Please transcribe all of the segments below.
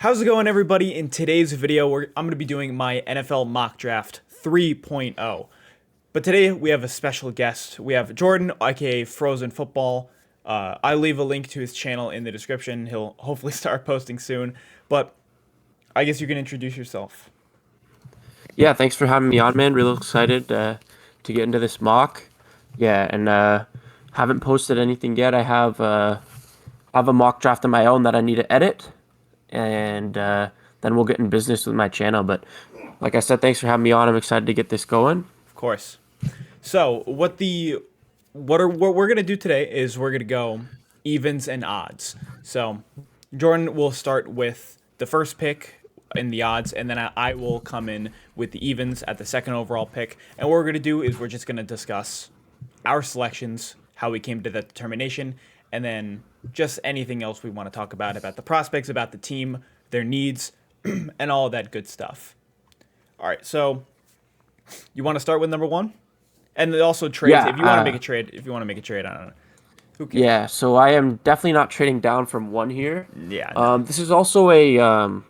How's it going, everybody? In today's video, I'm going to be doing my NFL mock draft 3.0. But today we have a special guest. We have Jordan, aka Frozen Football. I leave a link to his channel in the description. He'll hopefully start posting soon. But I guess you can introduce yourself. Yeah, thanks for having me on, man. Real excited to get into this mock. Yeah, and haven't posted anything yet. I have a mock draft of my own that I need to edit, and then we'll get in business with my channel. But like I said, thanks for having me on. I'm excited to get this going. Of course. So what we're gonna do today is we're gonna go evens and odds. So Jordan will start with the first pick in the odds, and then I will come in with the evens at the second overall pick. And what we're gonna do is we're just gonna discuss our selections, how we came to that determination, and then just anything else we want to talk about the prospects, about the team, their needs, and all of that good stuff. All right, so you want to start with number one? And also trades. Yeah, If you want to make a trade, I don't know. Who cares? yeah. So I am definitely not trading down from one here. Yeah, no. This is also a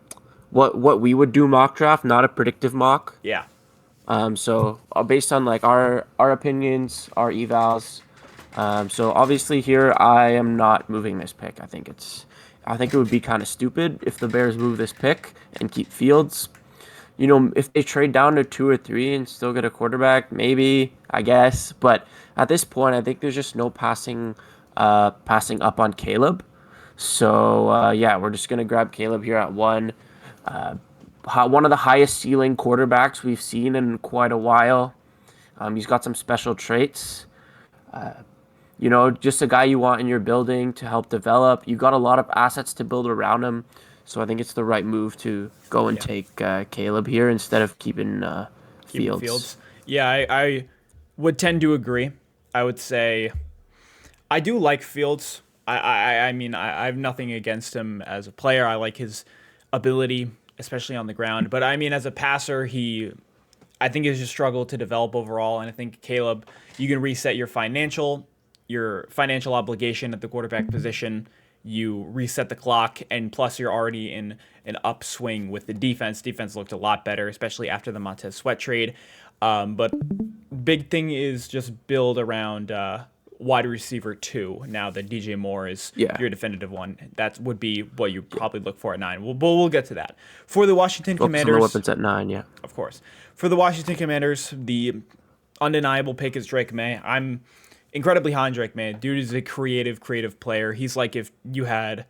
what we would do mock draft, not a predictive mock. Yeah. So based on like our opinions, our evals. So obviously here I am not moving this pick. I think it would be kind of stupid if the Bears move this pick and keep Fields. You know, if they trade down to 2 or 3 and still get a quarterback, maybe, I guess. But at this point, I think there's just no passing up on Caleb. So yeah, we're just gonna grab Caleb here at one. One of the highest ceiling quarterbacks we've seen in quite a while. He's got some special traits. You know, just a guy you want in your building to help develop. You got a lot of assets to build around him. So I think it's the right move to go and Yeah. take Caleb here instead of keeping Keeping Fields. Fields. Yeah, I would tend to agree. I would say I do like Fields. I have nothing against him as a player. I like his ability, especially on the ground. But I mean, as a passer, I think has just struggled to develop overall. And I think Caleb, you can reset your financial obligation at the quarterback position. You reset the clock, and plus you're already in an upswing with the defense. Defense looked a lot better, especially after the Montez Sweat trade. But big thing is just build around wide receiver 2. Now that DJ Moore is Yeah. your definitive one, that would be what you probably look for at 9. We'll get to that. For the Washington Focus on the Commanders, weapons at 9, yeah. of course. For the Washington Commanders, the undeniable pick is Drake May. I'm incredibly high on Drake May. Dude is a creative player. He's like if you had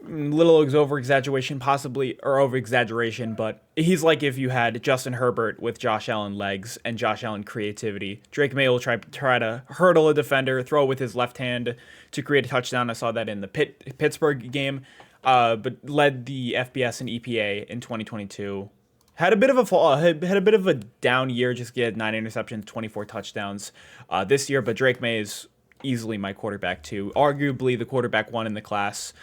little over exaggeration, possibly, or over exaggeration, but he's like if you had Justin Herbert with Josh Allen legs and Josh Allen creativity. Drake May will try to hurdle a defender, throw with his left hand to create a touchdown. I saw that in the Pittsburgh game, but led the FBS and EPA in 2022. Had a bit of a fall, had a bit of a down year. Just get 9 interceptions, 24 touchdowns this year. But Drake May is easily my quarterback too. Arguably the quarterback 1 in the class.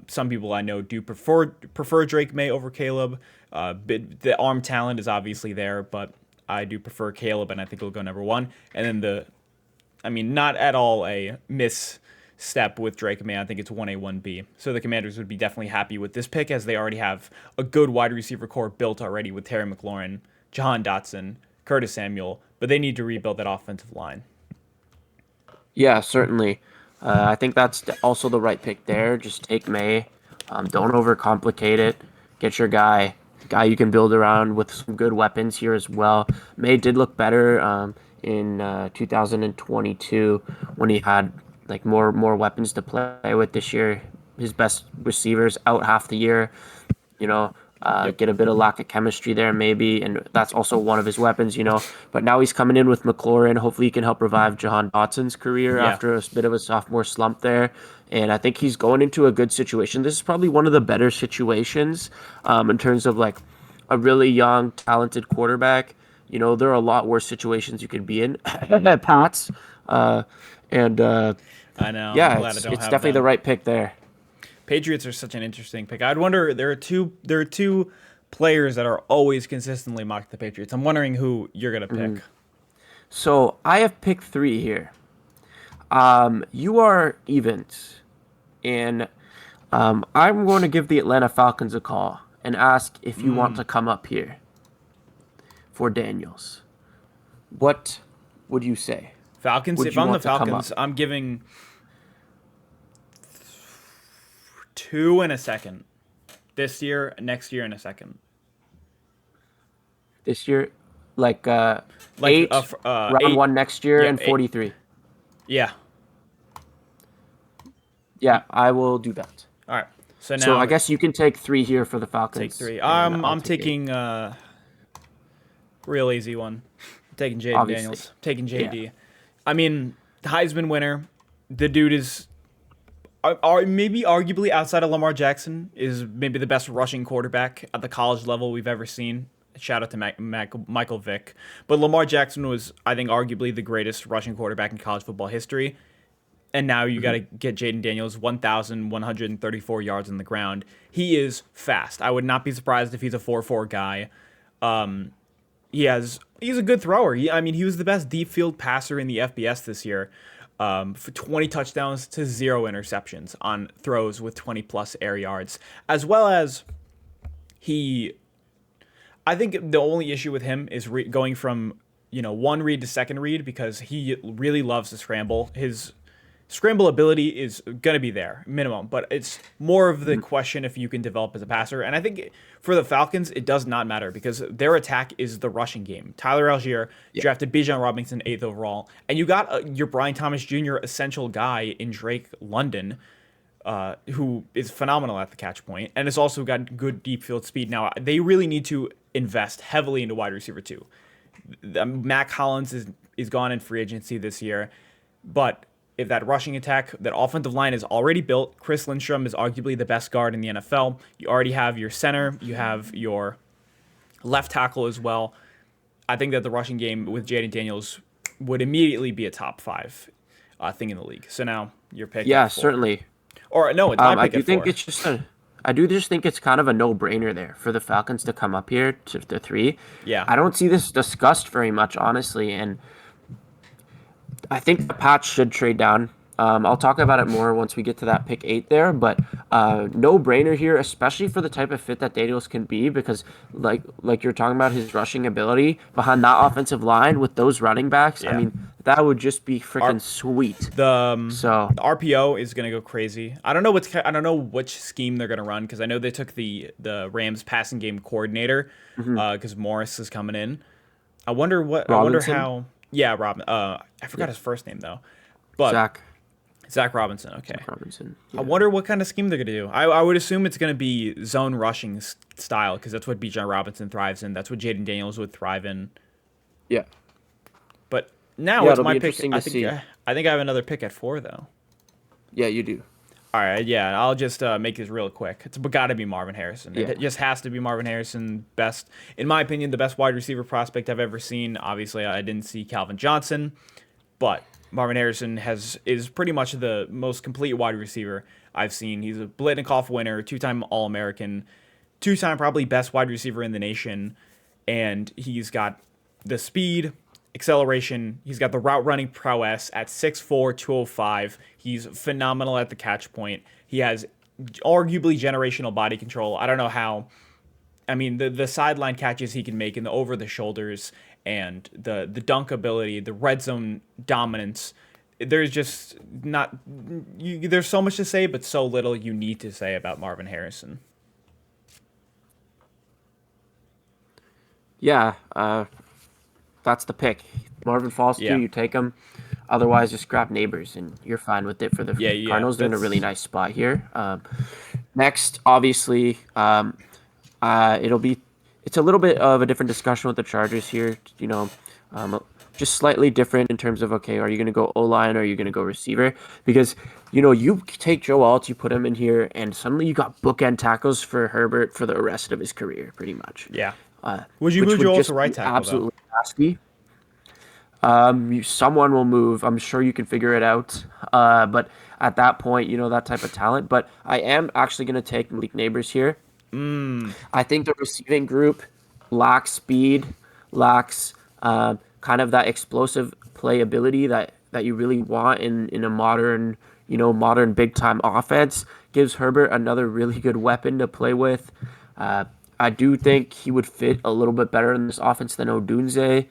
Some people I know do prefer Drake May over Caleb. The arm talent is obviously there, but I do prefer Caleb, and I think he'll go number 1. And then not at all a misstep with Drake May. I think it's 1A, 1B. So the Commanders would be definitely happy with this pick, as they already have a good wide receiver core built already with Terry McLaurin, Jahan Dotson, Curtis Samuel, but they need to rebuild that offensive line. Yeah, certainly. I think that's also the right pick there. Just take May. Don't overcomplicate it. Get your guy you can build around with some good weapons here as well. May did look better in 2022 when he had like more weapons to play with. This year, his best receivers out half the year. You know, Yep. get a bit of lack of chemistry there maybe, and that's also one of his weapons. You know, but now he's coming in with McLaurin. Hopefully, he can help revive Jahan Dotson's career Yeah. after a bit of a sophomore slump there. And I think he's going into a good situation. This is probably one of the better situations in terms of like a really young, talented quarterback. You know, there are a lot worse situations you could be in. Pats, uh, and I know. I'm yeah, glad I don't it's have definitely the them. right pick there. Patriots are such an interesting pick. I'd wonder there are two players that are always consistently mocked the Patriots. I'm wondering who you're gonna pick. So I have pick 3 here. You are evens, and I'm going to give the Atlanta Falcons a call and ask if you want to come up here for Daniels. What would you say? Falcons. Would If you I'm the want to come Falcons, up? I'm giving 2 in a second. This year, next year in a second. This year, like Like 8, round 8. 1 next year, Yeah, and 8. 43. Yeah. Yeah, I will do that. All right. So So I now guess you can take 3 here for the Falcons. take 3. and I'll I'm take 8. taking real easy one. I'm taking Jaden Obviously. Daniels. Taking JD. I mean, Heisman winner. The dude is maybe arguably outside of Lamar Jackson is maybe the best rushing quarterback at the college level we've ever seen. Shout out to Michael Vick. But Lamar Jackson was, I think, arguably the greatest rushing quarterback in college football history. And now you got to get Jaden Daniels 1,134 yards on the ground. He is fast. I would not be surprised if he's a 4.4 guy. He's a good thrower. He was the best deep field passer in the FBS this year. For 20 touchdowns to 0 interceptions on throws with 20 plus air yards, as well as I think the only issue with him is going from one read to second read, because he really loves to scramble. His scramble ability is going to be there, minimum, but it's more of the question if you can develop as a passer. And I think for the Falcons, it does not matter, because their attack is the rushing game. Tyler Algier drafted Bijan Robinson 8th overall, and you got your Brian Thomas Jr. essential guy in Drake London, who is phenomenal at the catch point, and has also got good deep field speed. Now, they really need to invest heavily into wide receiver too. Mac Hollins is gone in free agency this year, but if that rushing attack, that offensive line is already built, Chris Lindstrom is arguably the best guard in the NFL. You already have your center, you have your left tackle as well. I think that the rushing game with Jaden Daniels would immediately be a top 5 thing in the league. So now your pick. Yeah, at 4. certainly. Or no, it's my I pick do at think 4. it's just I do just think it's kind of a no-brainer there for the Falcons to come up here to the 3. Yeah. I don't see this discussed very much, honestly, and I think the Pats should trade down. I'll talk about it more once we get to that pick 8 there, but no-brainer here, especially for the type of fit that Daniels can be, because like you're talking about his rushing ability behind that offensive line with those running backs. Yeah. I mean, that would just be freaking sweet. The So RPO is gonna go crazy. I don't know which scheme they're gonna run, because I know they took the Rams passing game coordinator because Morris is coming in. I wonder Robinson? how. Yeah, Robin. I forgot his first name though, but Zach Robinson. Okay. Robinson. I wonder what kind of scheme they're gonna do. I would assume it's gonna be zone rushing style, because that's what Bijan Robinson thrives in. That's what Jaden Daniels would thrive in. Yeah. But now Yeah, it's it'll my be pick. interesting to see. I think I have another pick at 4 though. Yeah, you do. All right, yeah, I'll just make this real quick. It's got to be Marvin Harrison. Yeah. It just has to be Marvin Harrison. Best, in my opinion, the best wide receiver prospect I've ever seen. Obviously, I didn't see Calvin Johnson, but Marvin Harrison is pretty much the most complete wide receiver I've seen. He's a Blitnikoff winner, 2-time All-American, 2-time probably best wide receiver in the nation, and he's got the speed, acceleration. He's got the route running prowess at 6'4", 205. He's phenomenal at the catch point. He has arguably generational body control. I don't know how. I mean, the sideline catches he can make and the over the shoulders and the dunk ability, the red zone dominance. There's just not. There's so much to say, but so little you need to say about Marvin Harrison. Yeah, that's the pick. Marvin falls to Yeah. you take him. Otherwise, just grab Neighbors, and you're fine with it for the Yeah, Cardinals. They're in a that's- really nice spot here. Next, obviously, it's a little bit of a different discussion with the Chargers here. Just slightly different in terms of, okay, are you going to go O-line or are you going to go receiver? Because, you take Joe Alt, you put him in here, and suddenly you got bookend tackles for Herbert for the rest of his career, pretty much. Yeah. Would you Which move would Joel just to right be tackle? absolutely nasty. Someone will move. I'm sure you can figure it out. But at that point, that type of talent. But I am actually going to take Malik Neighbors here. I think the receiving group lacks speed, lacks kind of that explosive playability that you really want in a modern, modern big time offense. Gives Herbert another really good weapon to play with. Uh, I do think he would fit a little bit better in this offense than Odunze. I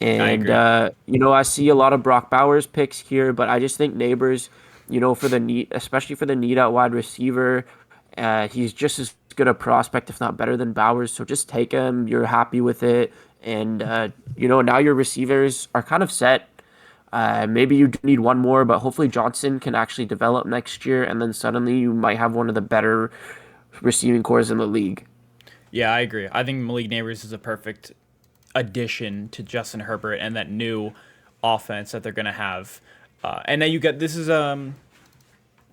And agree. I see a lot of Brock Bowers picks here, but I just think Neighbors, for the need, especially for the need at wide receiver, he's just as good a prospect, if not better than Bowers. So just take him. You're happy with it, and now your receivers are kind of set. Maybe you do need one more, but hopefully Johnson can actually develop next year, and then suddenly you might have one of the better receiving cores in the league. Yeah, I agree. I think Malik Neighbors is a perfect addition to Justin Herbert and that new offense that they're going to have. And now you get this is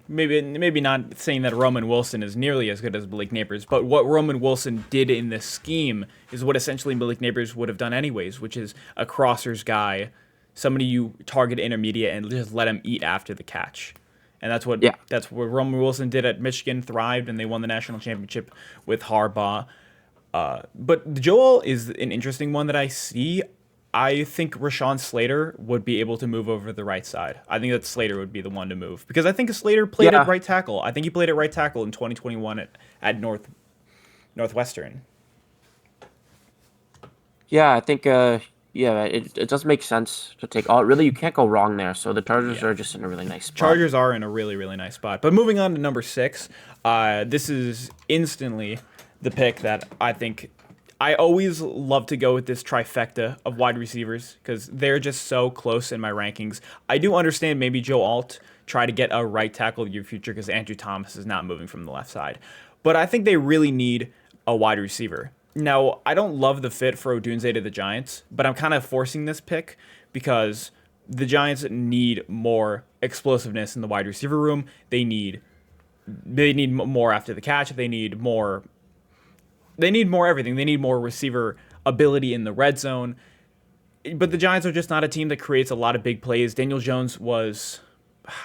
maybe not saying that Roman Wilson is nearly as good as Malik Neighbors, but what Roman Wilson did in this scheme is what essentially Malik Neighbors would have done anyways, which is a crossers guy, somebody you target intermediate and just let him eat after the catch. And Yeah. that's what Roman Wilson did at Michigan, thrived, and they won the national championship with Harbaugh. But Joel is an interesting one that I see. I think Rashawn Slater would be able to move over the right side. I think that Slater would be the one to move because I think Slater played at Yeah. right tackle. I think he played at right tackle in 2021 at Northwestern. Yeah, I think yeah, it does make sense to take all. Really, you can't go wrong there. So the Chargers Yeah. are just in a really nice spot. Chargers are in a really, really nice spot. But moving on to number 6, this is instantly the pick that I think I always love to go with this trifecta of wide receivers because they're just so close in my rankings. I do understand maybe Joe Alt try to get a right tackle in your future because Andrew Thomas is not moving from the left side. But I think they really need a wide receiver. Now, I don't love the fit for Odunze to the Giants, but I'm kind of forcing this pick because the Giants need more explosiveness in the wide receiver room. They need more after the catch. They need more everything. They need more receiver ability in the red zone. But the Giants are just not a team that creates a lot of big plays. Daniel Jones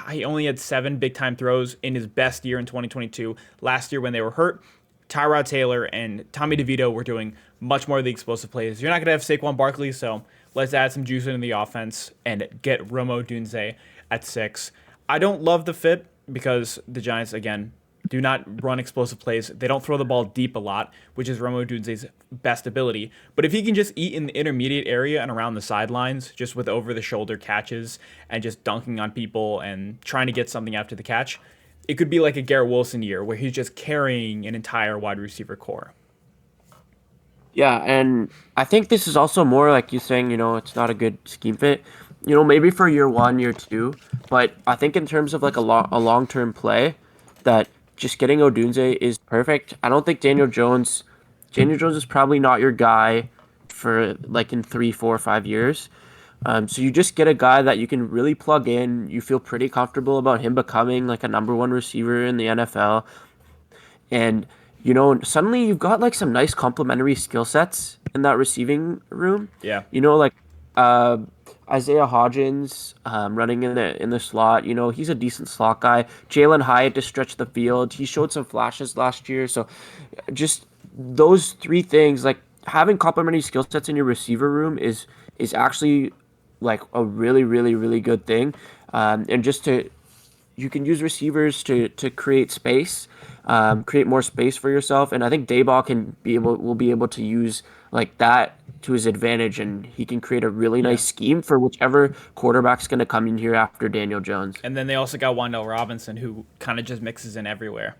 he only had 7 big time throws in his best year in 2022. Last year when they were hurt, Tyrod Taylor and Tommy DeVito were doing much more of the explosive plays. You're not going to have Saquon Barkley, so let's add some juice into the offense and get Rome Odunze at 6. I don't love the fit because the Giants, again, do not run explosive plays. They don't throw the ball deep a lot, which is Rome Odunze's best ability. But if he can just eat in the intermediate area and around the sidelines, just with over-the-shoulder catches and just dunking on people and trying to get something after the catch, it could be like a Garrett Wilson year where he's just carrying an entire wide receiver core. Yeah, and I think this is also more like you saying, it's not a good scheme fit. Maybe for year one, year two, but I think in terms of like a long term play, that just getting Odunze is perfect. I don't think Daniel Jones is probably not your guy for like in 3, 4, 5 years. So you just get a guy that you can really plug in. You feel pretty comfortable about him becoming like a number one receiver in the NFL. And, suddenly you've got like some nice complementary skill sets in that receiving room. Yeah. Like uh, Isaiah Hodgins running in the slot. He's a decent slot guy. Jalen Hyatt to stretch the field. He showed some flashes last year. So just those three things, like having complementary skill sets in your receiver room is actually like a really, really, really good thing. And just to you can use receivers to create space, create more space for yourself. And I think Dayball will be able to use like that to his advantage, and he can create a really Yeah. nice scheme for whichever quarterback's going to come in here after Daniel Jones. And then they also got Wandell Robinson, who kind of just mixes in everywhere.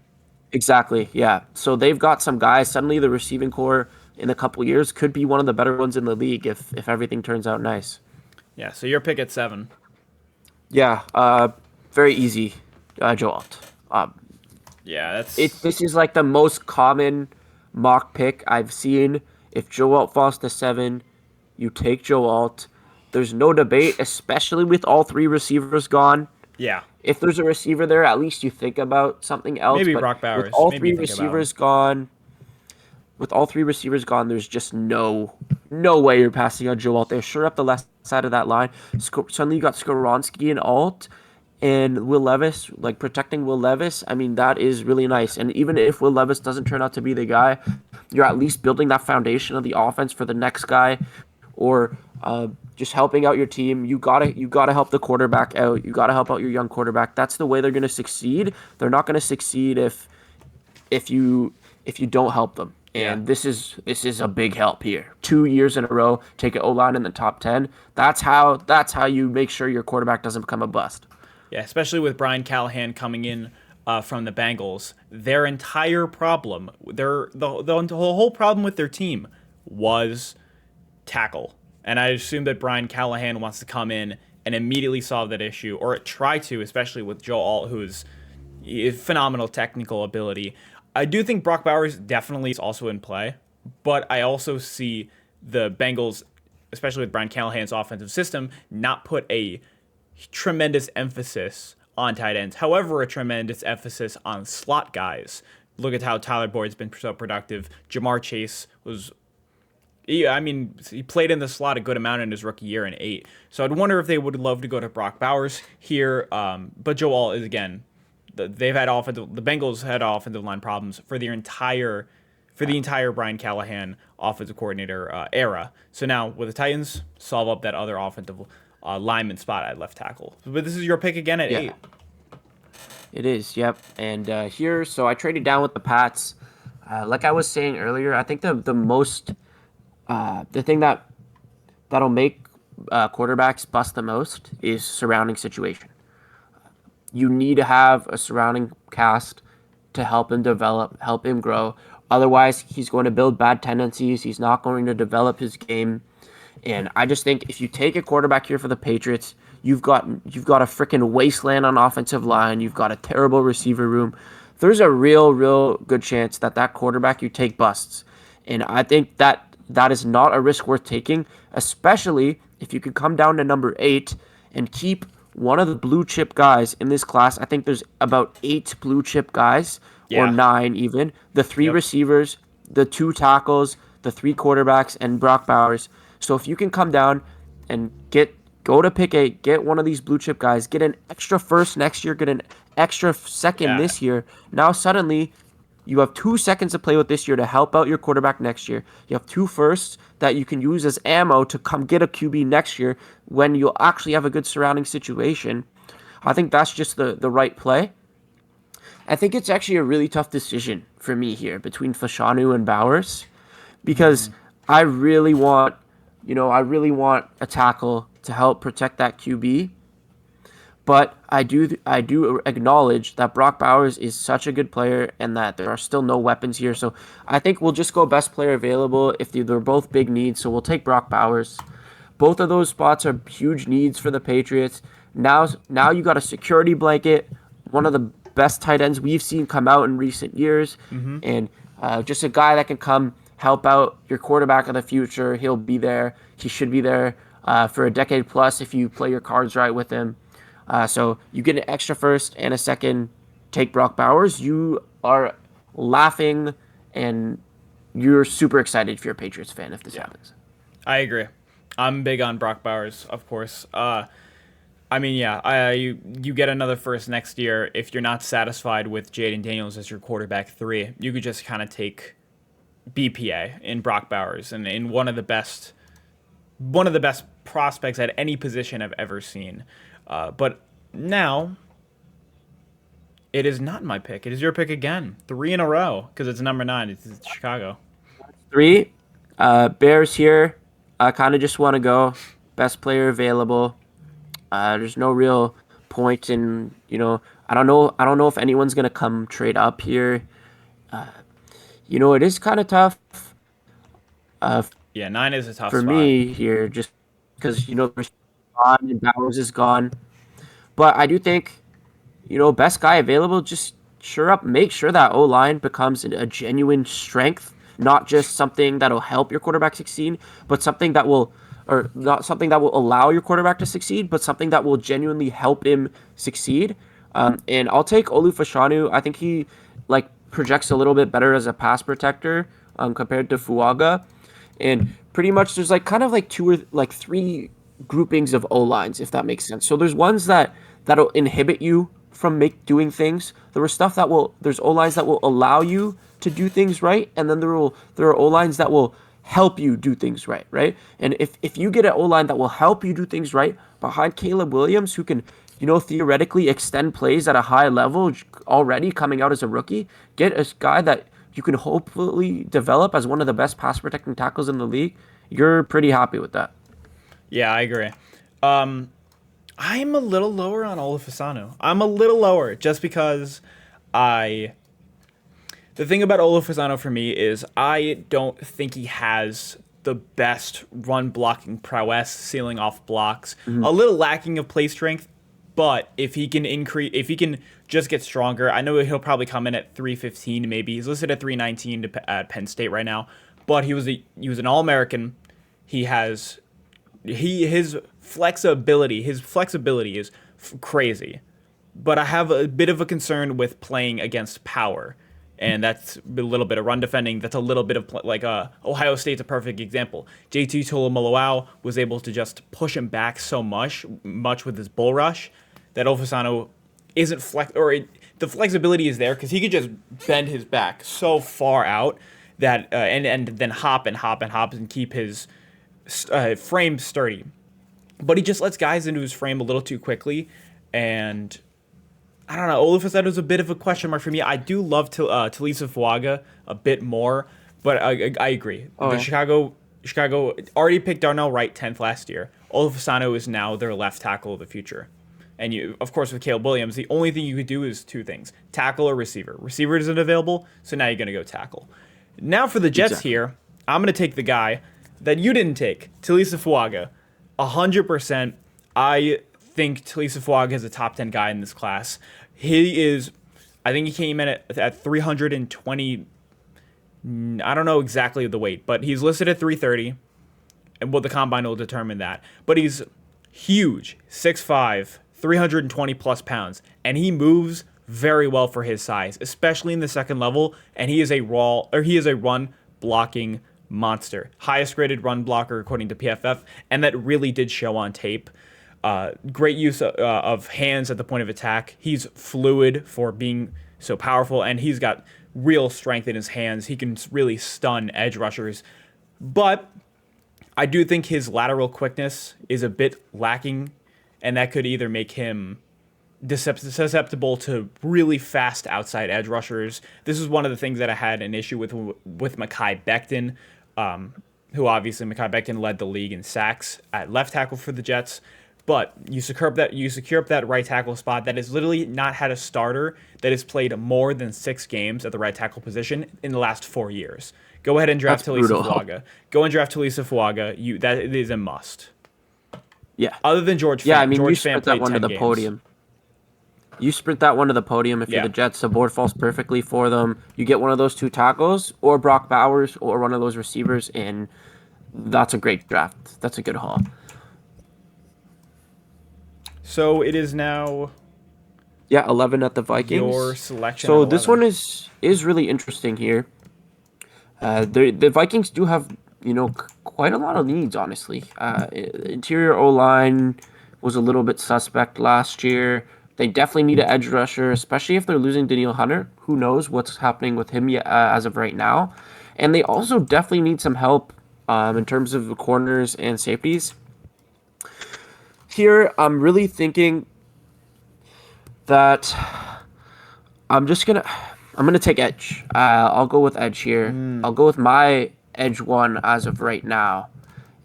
Exactly, yeah. So they've got some guys. Suddenly, the receiving core in a couple years could be one of the better ones in the league if everything turns out nice. Yeah, so your pick at 7. Yeah, very easy, Joe Alt. Yeah, This is like the most common mock pick I've seen. If Joe Alt falls to 7, you take Joe Alt. There's no debate, especially with all three receivers gone. yeah. If there's a receiver there, at least you think about something else. Maybe But Brock with Bowers. all Maybe three you think about him. receivers gone, there's just no way you're passing on Joe Alt there. Sure up the left side of that line. Suddenly you got Skoronski and Alt and Will Levis, like protecting Will Levis. I mean, that is really nice. And even if Will Levis doesn't turn out to be the guy, you're at least building that foundation of the offense for the next guy. Or just helping out your team. You gotta help the quarterback out. You gotta help out your young quarterback. That's the way they're gonna succeed. They're not gonna succeed if you don't help them. Yeah. And this is a big help here. 2 years in a row, take an O line in the top 10. That's how you make sure your quarterback doesn't become a bust. Yeah, especially with Brian Callahan coming in from the Bengals, their entire problem, the whole problem with their team was tackle. And I assume that Brian Callahan wants to come in and immediately solve that issue, or try to, especially with Joe Alt, who's phenomenal technical ability. I do think Brock Bowers definitely is also in play, but I also see the Bengals, especially with Brian Callahan's offensive system, not put a tremendous emphasis on tight ends. However, a tremendous emphasis on slot guys. Look at how Tyler Boyd's been so productive. Jamar Chase was, I mean, he played in the slot a good amount in his rookie year in 8. So I'd wonder if they would love to go to Brock Bowers here. But Joe Alt is, again, the Bengals had offensive line problems for the entire Brian Callahan offensive coordinator era. So now with the Titans, solve up that other offensive lineman spot at left tackle. But this is your pick again at 8. It is, yep. And here, so I traded down with the Pats. Like I was saying earlier, I think the thing that'll make quarterbacks bust the most is surrounding situation. You need to have a surrounding cast to help him develop, help him grow. Otherwise, he's going to build bad tendencies. He's not going to develop his game. And I just think if you take a quarterback here for the Patriots, you've got a freaking wasteland on offensive line. You've got a terrible receiver room. There's a real good chance that quarterback you take busts. And I think that is not a risk worth taking, especially if you could come down to number 8 and keep one of the blue chip guys in this class. I think there's about 8 blue chip guys, or 9 even. The 3 receivers, the 2 tackles, the 3 quarterbacks, and Brock Bowers. So if you can come down and go to pick 8, get one of these blue chip guys, get an extra first next year, get an extra second this year. Now suddenly you have 2 seconds to play with this year to help out your quarterback next year. You have 2 firsts that you can use as ammo to come get a QB next year when you'll actually have a good surrounding situation. I think that's just the right play. I think it's actually a really tough decision for me here between Fashanu and Bowers, because I really want a tackle to help protect that QB. But I do acknowledge that Brock Bowers is such a good player and that there are still no weapons here. So I think we'll just go best player available if they're both big needs. So we'll take Brock Bowers. Both of those spots are huge needs for the Patriots. Now you got a security blanket, one of the best tight ends we've seen come out in recent years, and just a guy that can come help out your quarterback of the future. He'll be there. He should be there for a decade plus if you play your cards right with him. So you get an extra first and a second, take Brock Bowers. You are laughing and you're super excited if you're a Patriots fan if this happens. I agree. I'm big on Brock Bowers, of course. You get another first next year. If you're not satisfied with Jaden Daniels as your quarterback 3, you could just kind of take BPA in Brock Bowers and in one of the best prospects at any position I've ever seen. But now, it is not my pick. It is your pick again. 3 in a row, because it's number 9. It's Chicago. 3. Bears here. I kind of just want to go best player available. There's no real point in, I don't know if anyone's going to come trade up here. It is kind of tough. 9 is a tough for spot. me here, just because, gone and Bowers is gone. But I do think, best guy available, just make sure that O-line becomes a genuine strength, not just something that'll help your quarterback succeed, but something that will, or not something that will allow your quarterback to succeed, but something that will genuinely help him succeed. And I'll take Olu Fashanu. I think he projects a little bit better as a pass protector compared to Fuaga. And pretty much there's 2 or 3 groupings of O-lines, if that makes sense. So there's ones that'll inhibit you from doing things. There's O-lines that will allow you to do things right, and then there are O-lines that will help you do things right, right? And if you get an O-line that will help you do things right behind Caleb Williams, who can, theoretically extend plays at a high level already coming out as a rookie, get a guy that you can hopefully develop as one of the best pass protecting tackles in the league, you're pretty happy with that. Yeah, I agree. I'm a little lower on Olafisano. I'm a little lower just because I. The thing about Olafisano for me is I don't think he has the best run blocking prowess, sealing off blocks. A little lacking of play strength, but if he can just get stronger, I know he'll probably come in at 315 maybe. He's listed at 319 at Penn State right now, but he was an All-American. His flexibility is crazy. But I have a bit of a concern with playing against power. And that's a little bit of run defending. That's a little bit of Ohio State's a perfect example. JT Tuimoloau was able to just push him back so much with his bull rush that Olafisano isn't the flexibility is there because he could just bend his back so far out that and then hop and keep his frame sturdy. But he just lets guys into his frame a little too quickly, and I don't know. Olafisano is a bit of a question mark for me. I do love Talisa Fuaga a bit more, but I agree. Chicago already picked Darnell Wright 10th last year. Olafisano is now their left tackle of the future. And of course, with Caleb Williams, the only thing you could do is two things: tackle or receiver. Receiver isn't available, so now you're going to go tackle. Now for the Jets here, I'm going to take the guy that you didn't take, Talisa Fuaga. 100%. I think Talisa Fuaga is a top 10 guy in this class. I think he came in at 320. I don't know exactly the weight, but he's listed at 330, and the combine will determine that. But he's huge, 6'5", 320 plus pounds, and he moves very well for his size, especially in the second level. And he is a run blocking monster, highest rated run blocker according to PFF, and that really did show on tape. Great use of hands at the point of attack. He's fluid for being so powerful, and he's got real strength in his hands. He can really stun edge rushers. But I do think his lateral quickness is a bit lacking, and that could either make him susceptible to really fast outside edge rushers. This is one of the things that I had an issue with Mekhi Becton, who obviously Mekhi Becton led the league in sacks at left tackle for the Jets. But you secure up that right tackle spot that has literally not had a starter that has played more than 6 games at the right tackle position in the last 4 years. Go ahead and draft Talisa Fuaga. Go and draft Talisa Fuaga. That is a must. Yeah. Other than George Fant. Yeah, I mean, George you sprint that one to the podium. You sprint that one to the podium if you're the Jets. The board falls perfectly for them. You get one of those 2 tackles, or Brock Bowers, or one of those receivers, and that's a great draft. That's a good haul. So it is now 11 at the Vikings. Your selection. So this one is really interesting here. The Vikings do have, quite a lot of needs, honestly. Interior O-line was a little bit suspect last year. They definitely need an edge rusher, especially if they're losing Danielle Hunter. Who knows what's happening with him as of right now. And they also definitely need some help in terms of the corners and safeties. Here, I'm really thinking that I'm gonna take edge. I'll go with edge here. I'll go with my edge one as of right now,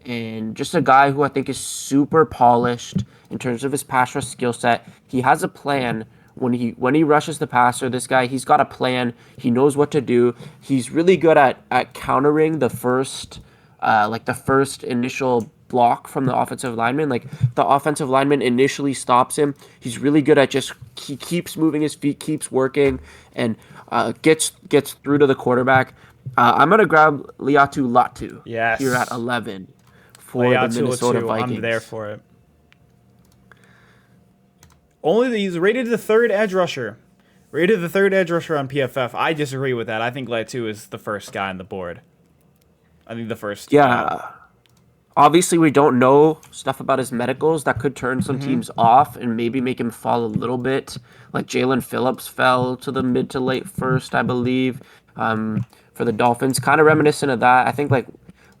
and just a guy who I think is super polished in terms of his pass rush skill set. He has a plan when he rushes the passer. This guy, he's got a plan. He knows what to do. He's really good at countering the first initial block from the offensive lineman. Like, the offensive lineman initially stops him. He's really good at he keeps moving his feet, keeps working, and gets through to the quarterback. I'm gonna grab Laiatu Latu here at 11 for the Minnesota Vikings. I'm there for it. He's rated the third edge rusher. Rated the third edge rusher on PFF. I disagree with that. I think Laiatu is the first guy on the board. I think the first. Yeah. Obviously, we don't know stuff about his medicals that could turn some teams off and maybe make him fall a little bit. Like Jalen Phillips fell to the mid to late first, I believe, for the Dolphins. Kind of reminiscent of that. I think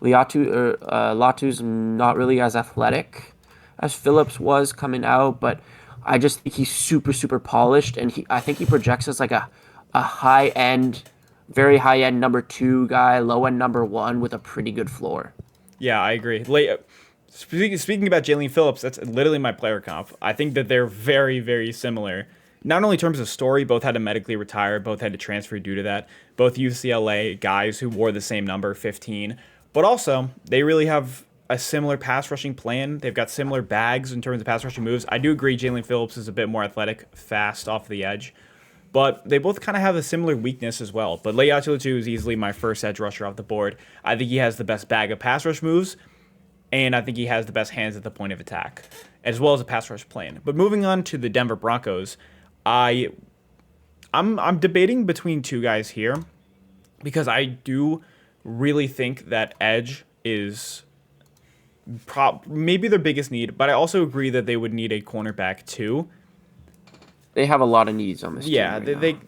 Latu's not really as athletic as Phillips was coming out, but I just think he's super super polished, and I think he projects as like a high end, very high end number two guy, low end number one with a pretty good floor. Yeah, I agree. Speaking about Jalen Phillips, that's literally my player comp. I think that they're very, very similar. Not only in terms of story, both had to medically retire, both had to transfer due to that. Both UCLA guys who wore the same number, 15. But also, they really have a similar pass rushing plan. They've got similar bags in terms of pass rushing moves. I do agree Jalen Phillips is a bit more athletic, fast off the edge. But they both kind of have a similar weakness as well. But Laiatu Latu is easily my first edge rusher off the board. I think he has the best bag of pass rush moves, and I think he has the best hands at the point of attack, as well as a pass rush plan. But moving on to the Denver Broncos, I'm debating between two guys here because I do really think that edge is maybe their biggest need, but I also agree that they would need a cornerback too. They have a lot of needs on this team Yeah, right they now.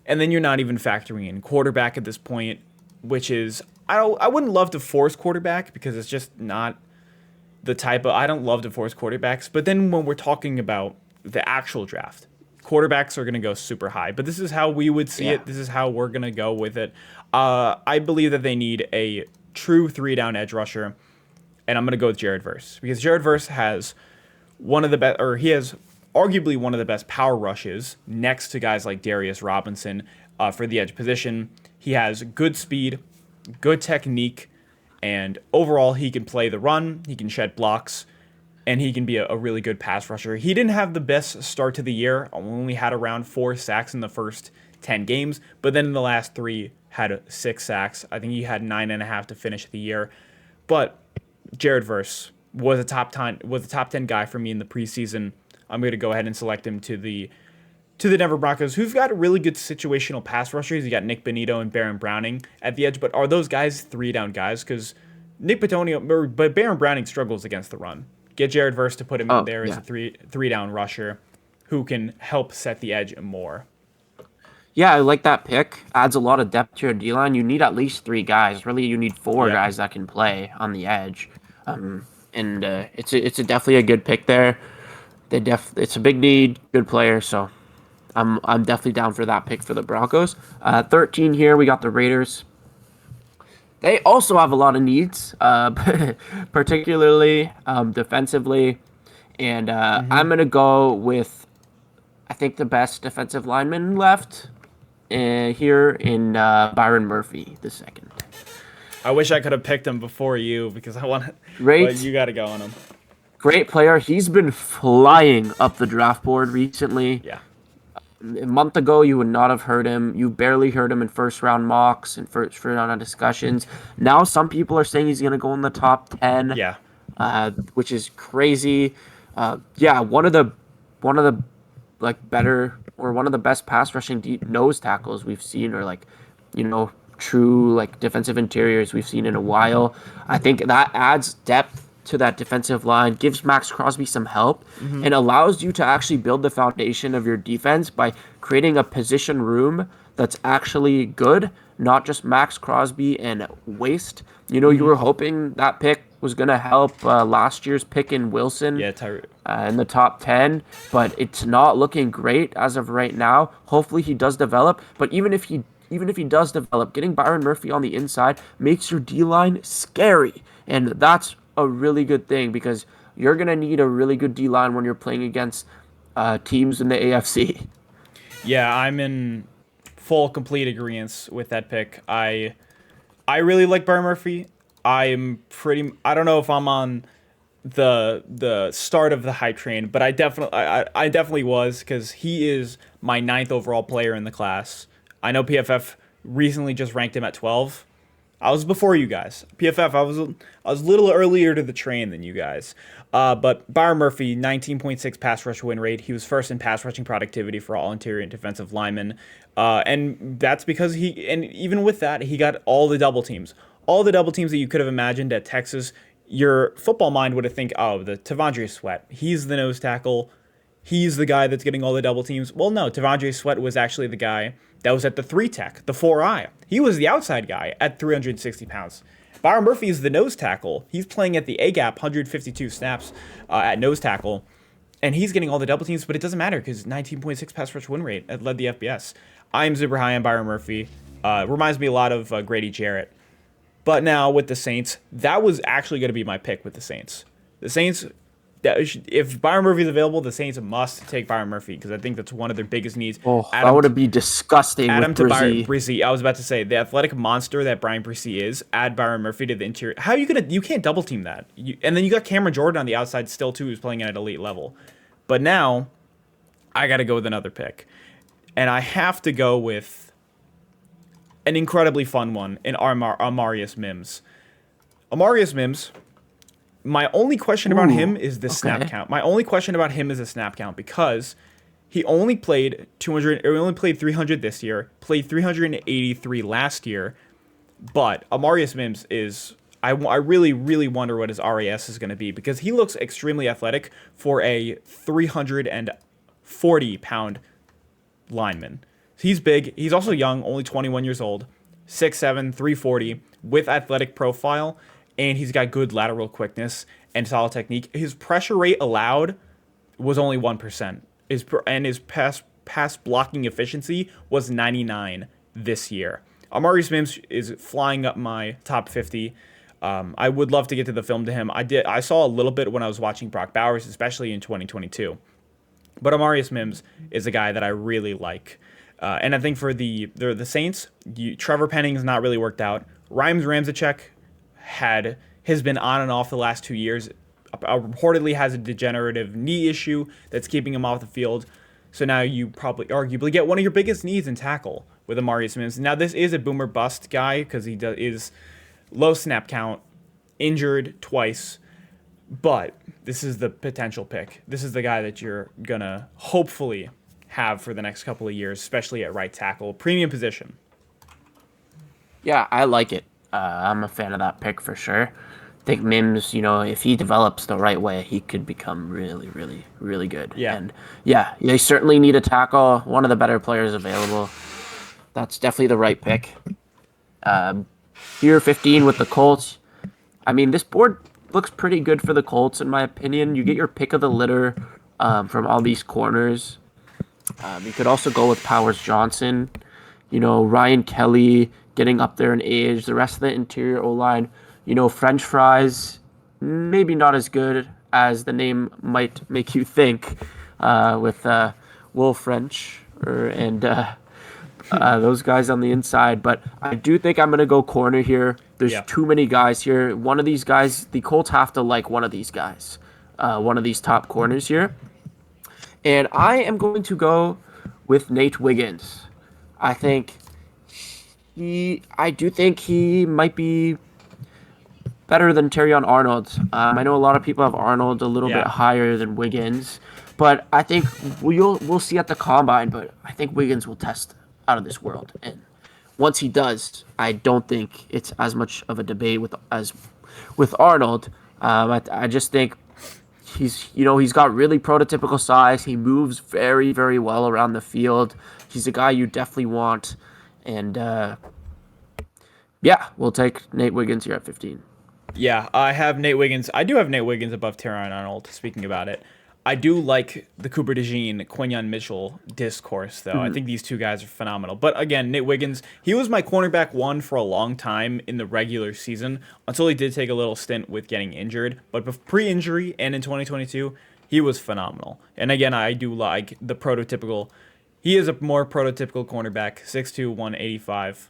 and then you're not even factoring in quarterback at this point, which is I wouldn't love to force quarterback because it's just not the type of I don't love to force quarterbacks, but then when we're talking about the actual draft, quarterbacks are going to go super high. But this is how we would see Yeah. it. This is how we're going to go with it. I believe that they need a true three down edge rusher, and I'm going to go with Jared Verse because Jared Verse has one of the best, or he has arguably one of the best power rushes next to guys like Darius Robinson for the edge position. He has good speed, good technique, and overall he can play the run, he can shed blocks, and he can be a really good pass rusher. He didn't have the best start to the year, only had around 4 sacks in the first 10 games, but then in the last 3 had 6 sacks. I think he had 9.5 to finish the year. But Jared Verse was a top 10 guy for me in the preseason. I'm going to go ahead and select him to the Denver Broncos, who've got really good situational pass rushers. You got Nick Bonito and Baron Browning at the edge, but are those guys three down guys? Because but Baron Browning struggles against the run. Get Jared Verse to put him in Oh, there as yeah. a three down rusher who can help set the edge more. Yeah, I like that pick. Adds a lot of depth to your D line. You need at least three guys. Really, you need four Yeah. guys that can play on the edge. And it's definitely a good pick there. It's a big need, good player. So I'm definitely down for that pick for the Broncos. 13 here, we got the Raiders. They also have a lot of needs, particularly defensively. And I'm gonna go with I think the best defensive lineman left here in Byron Murphy the second. I wish I could have picked him before you because I want, Great. but you got to go on him. Great player. He's been flying up the draft board recently. Yeah. A month ago, you would not have heard him. You barely heard him in first round mocks and first round discussions. Now, some people are saying he's going to go in the top 10, Yeah. which is crazy. Yeah, one of the like better or one of the best pass rushing deep nose tackles we've seen, or like, true like defensive interiors we've seen in a while. I think that adds depth to that defensive line, gives Max Crosby some help, and allows you to actually build the foundation of your defense by creating a position room that's actually good, not just Max Crosby and waste. You were hoping that pick was going to help last year's pick in Wilson Yeah, Tyreek. in the top 10, but it's not looking great as of right now. Hopefully he does develop, but even if he does develop, getting Byron Murphy on the inside makes your D-line scary, and that's a really good thing because you're going to need a really good D-line when you're playing against teams in the AFC. Yeah, I'm in full complete agreement with that pick. I really like Byron Murphy. I don't know if I'm on the start of the hype train, but I definitely was because he is my 9th overall player in the class. I know PFF recently just ranked him at 12. I was before you guys. PFF, I was a little earlier to the train than you guys. But Byron Murphy, 19.6 pass rush win rate. He was first in pass rushing productivity for all interior and defensive linemen. And that's because and even with that, he got all the double teams. All the double teams that you could have imagined at Texas. Your football mind would have think, oh, the Tavondre Sweat. He's the nose tackle. He's the guy that's getting all the double teams. Well, no, Tavondre Sweat was actually the guy that was at the 3 tech, the 4i. He was the outside guy at 360 pounds. Byron Murphy is the nose tackle. He's playing at the A gap, 152 snaps at nose tackle, and he's getting all the double teams, but it doesn't matter because 19.6 pass rush win rate led the FBS. I'm super high on Byron Murphy. Reminds me a lot of Grady Jarrett. But now with the Saints, that was actually going to be my pick with the Saints. The Saints, if Byron Murphy is available, the Saints must take Byron Murphy because I think that's one of their biggest needs. Oh, that would be disgusting. Add him with to Bresee. I was about to say the athletic monster that Brian Bresee is. Add Byron Murphy to the interior. How are you gonna? You can't double team that. And then you got Cameron Jordan on the outside still too, who's playing at an elite level. But now, I got to go with another pick, and I have to go with an incredibly fun one in Amarius Mims. Amarius Mims. My only question about him is the snap count. My only question about him is the snap count because he only played 200. Or he only played 300 this year. Played 383 last year. But Amarius Mims is. I really, really wonder what his RAS is going to be because he looks extremely athletic for a 340-pound lineman. He's big. He's also young, only 21 years old, 6'7", 340, with athletic profile, and he's got good lateral quickness and solid technique. His pressure rate allowed was only 1%. His pass blocking efficiency was 99 this year. Amarius Mims is flying up my top 50. I would love to get to the film to him. I saw a little bit when I was watching Brock Bowers, especially in 2022. But Amarius Mims is a guy that I really like. And I think for the Saints, Trevor Penning has not really worked out. Rhymes Ramczyk has been on and off the last 2 years. Reportedly has a degenerative knee issue that's keeping him off the field. So now you probably arguably get one of your biggest needs in tackle with Amarius Mims. Now this is a boomer bust guy because he is low snap count, injured twice, but this is the potential pick. This is the guy that you're gonna hopefully have for the next couple of years, especially at right tackle, premium position. Yeah, I like it. I'm a fan of that pick for sure. I think Mims, if he develops the right way, he could become really, really, really good. Yeah. And yeah, they certainly need a tackle, one of the better players available. That's definitely the right pick. Here, 15 with the Colts. I mean, this board looks pretty good for the Colts, in my opinion. You get your pick of the litter from all these corners. You could also go with Powers Johnson, Ryan Kelly getting up there in age, the rest of the interior O-line, French fries, maybe not as good as the name might make you think with Will French and those guys on the inside. But I do think I'm going to go corner here. There's too many guys here. One of these guys, the Colts have to like one of these guys, one of these top corners here. And I am going to go with Nate Wiggins. I do think he might be better than Terrion Arnold. I know a lot of people have Arnold a little bit higher than Wiggins, but I think we'll see at the combine. But I think Wiggins will test out of this world, and once he does, I don't think it's as much of a debate as with Arnold. I just think he's got really prototypical size. He moves very, very well around the field. He's a guy you definitely want. And, we'll take Nate Wiggins here at 15. Yeah, I have Nate Wiggins. I do have Nate Wiggins above Terrion Arnold, speaking about it. I do like the Cooper DeJean, Quinyon Mitchell discourse, though. I think these two guys are phenomenal. But again, Nate Wiggins, he was my cornerback one for a long time in the regular season until he did take a little stint with getting injured. But pre-injury and in 2022, he was phenomenal. And again, I do like the prototypical. He is a more prototypical cornerback, 6'2", 185.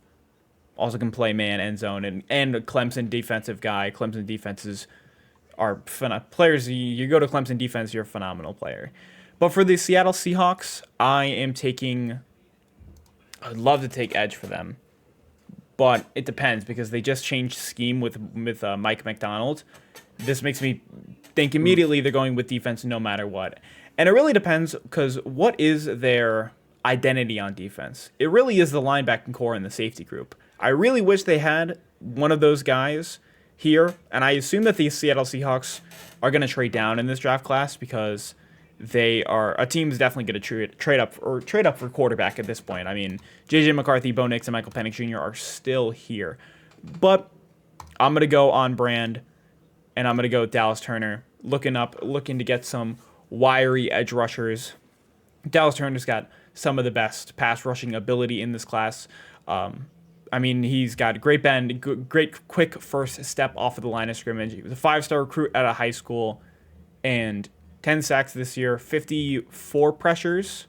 Also can play man, end zone, and a Clemson defensive guy. Clemson defenses are players. You go to Clemson defense, you're a phenomenal player. But for the Seattle Seahawks, I'd love to take edge for them, but it depends because they just changed scheme with Mike McDonald. This makes me think immediately they're going with defense no matter what, and it really depends because what is their identity on defense? It really is the linebacking core and the safety group. I really wish they had one of those guys here, and I assume that the Seattle Seahawks are going to trade down in this draft class because they are a team's definitely going to trade up for quarterback at this point. I mean, JJ McCarthy, Bo Nix, and Michael Penix Jr. are still here, but I'm going to go on brand, and I'm going to go with Dallas Turner, looking to get some wiry edge rushers. Dallas Turner's got some of the best pass rushing ability in this class. I mean, he's got great bend, great quick first step off of the line of scrimmage. He was a 5-star recruit out of high school, and 10 sacks this year, 54 pressures,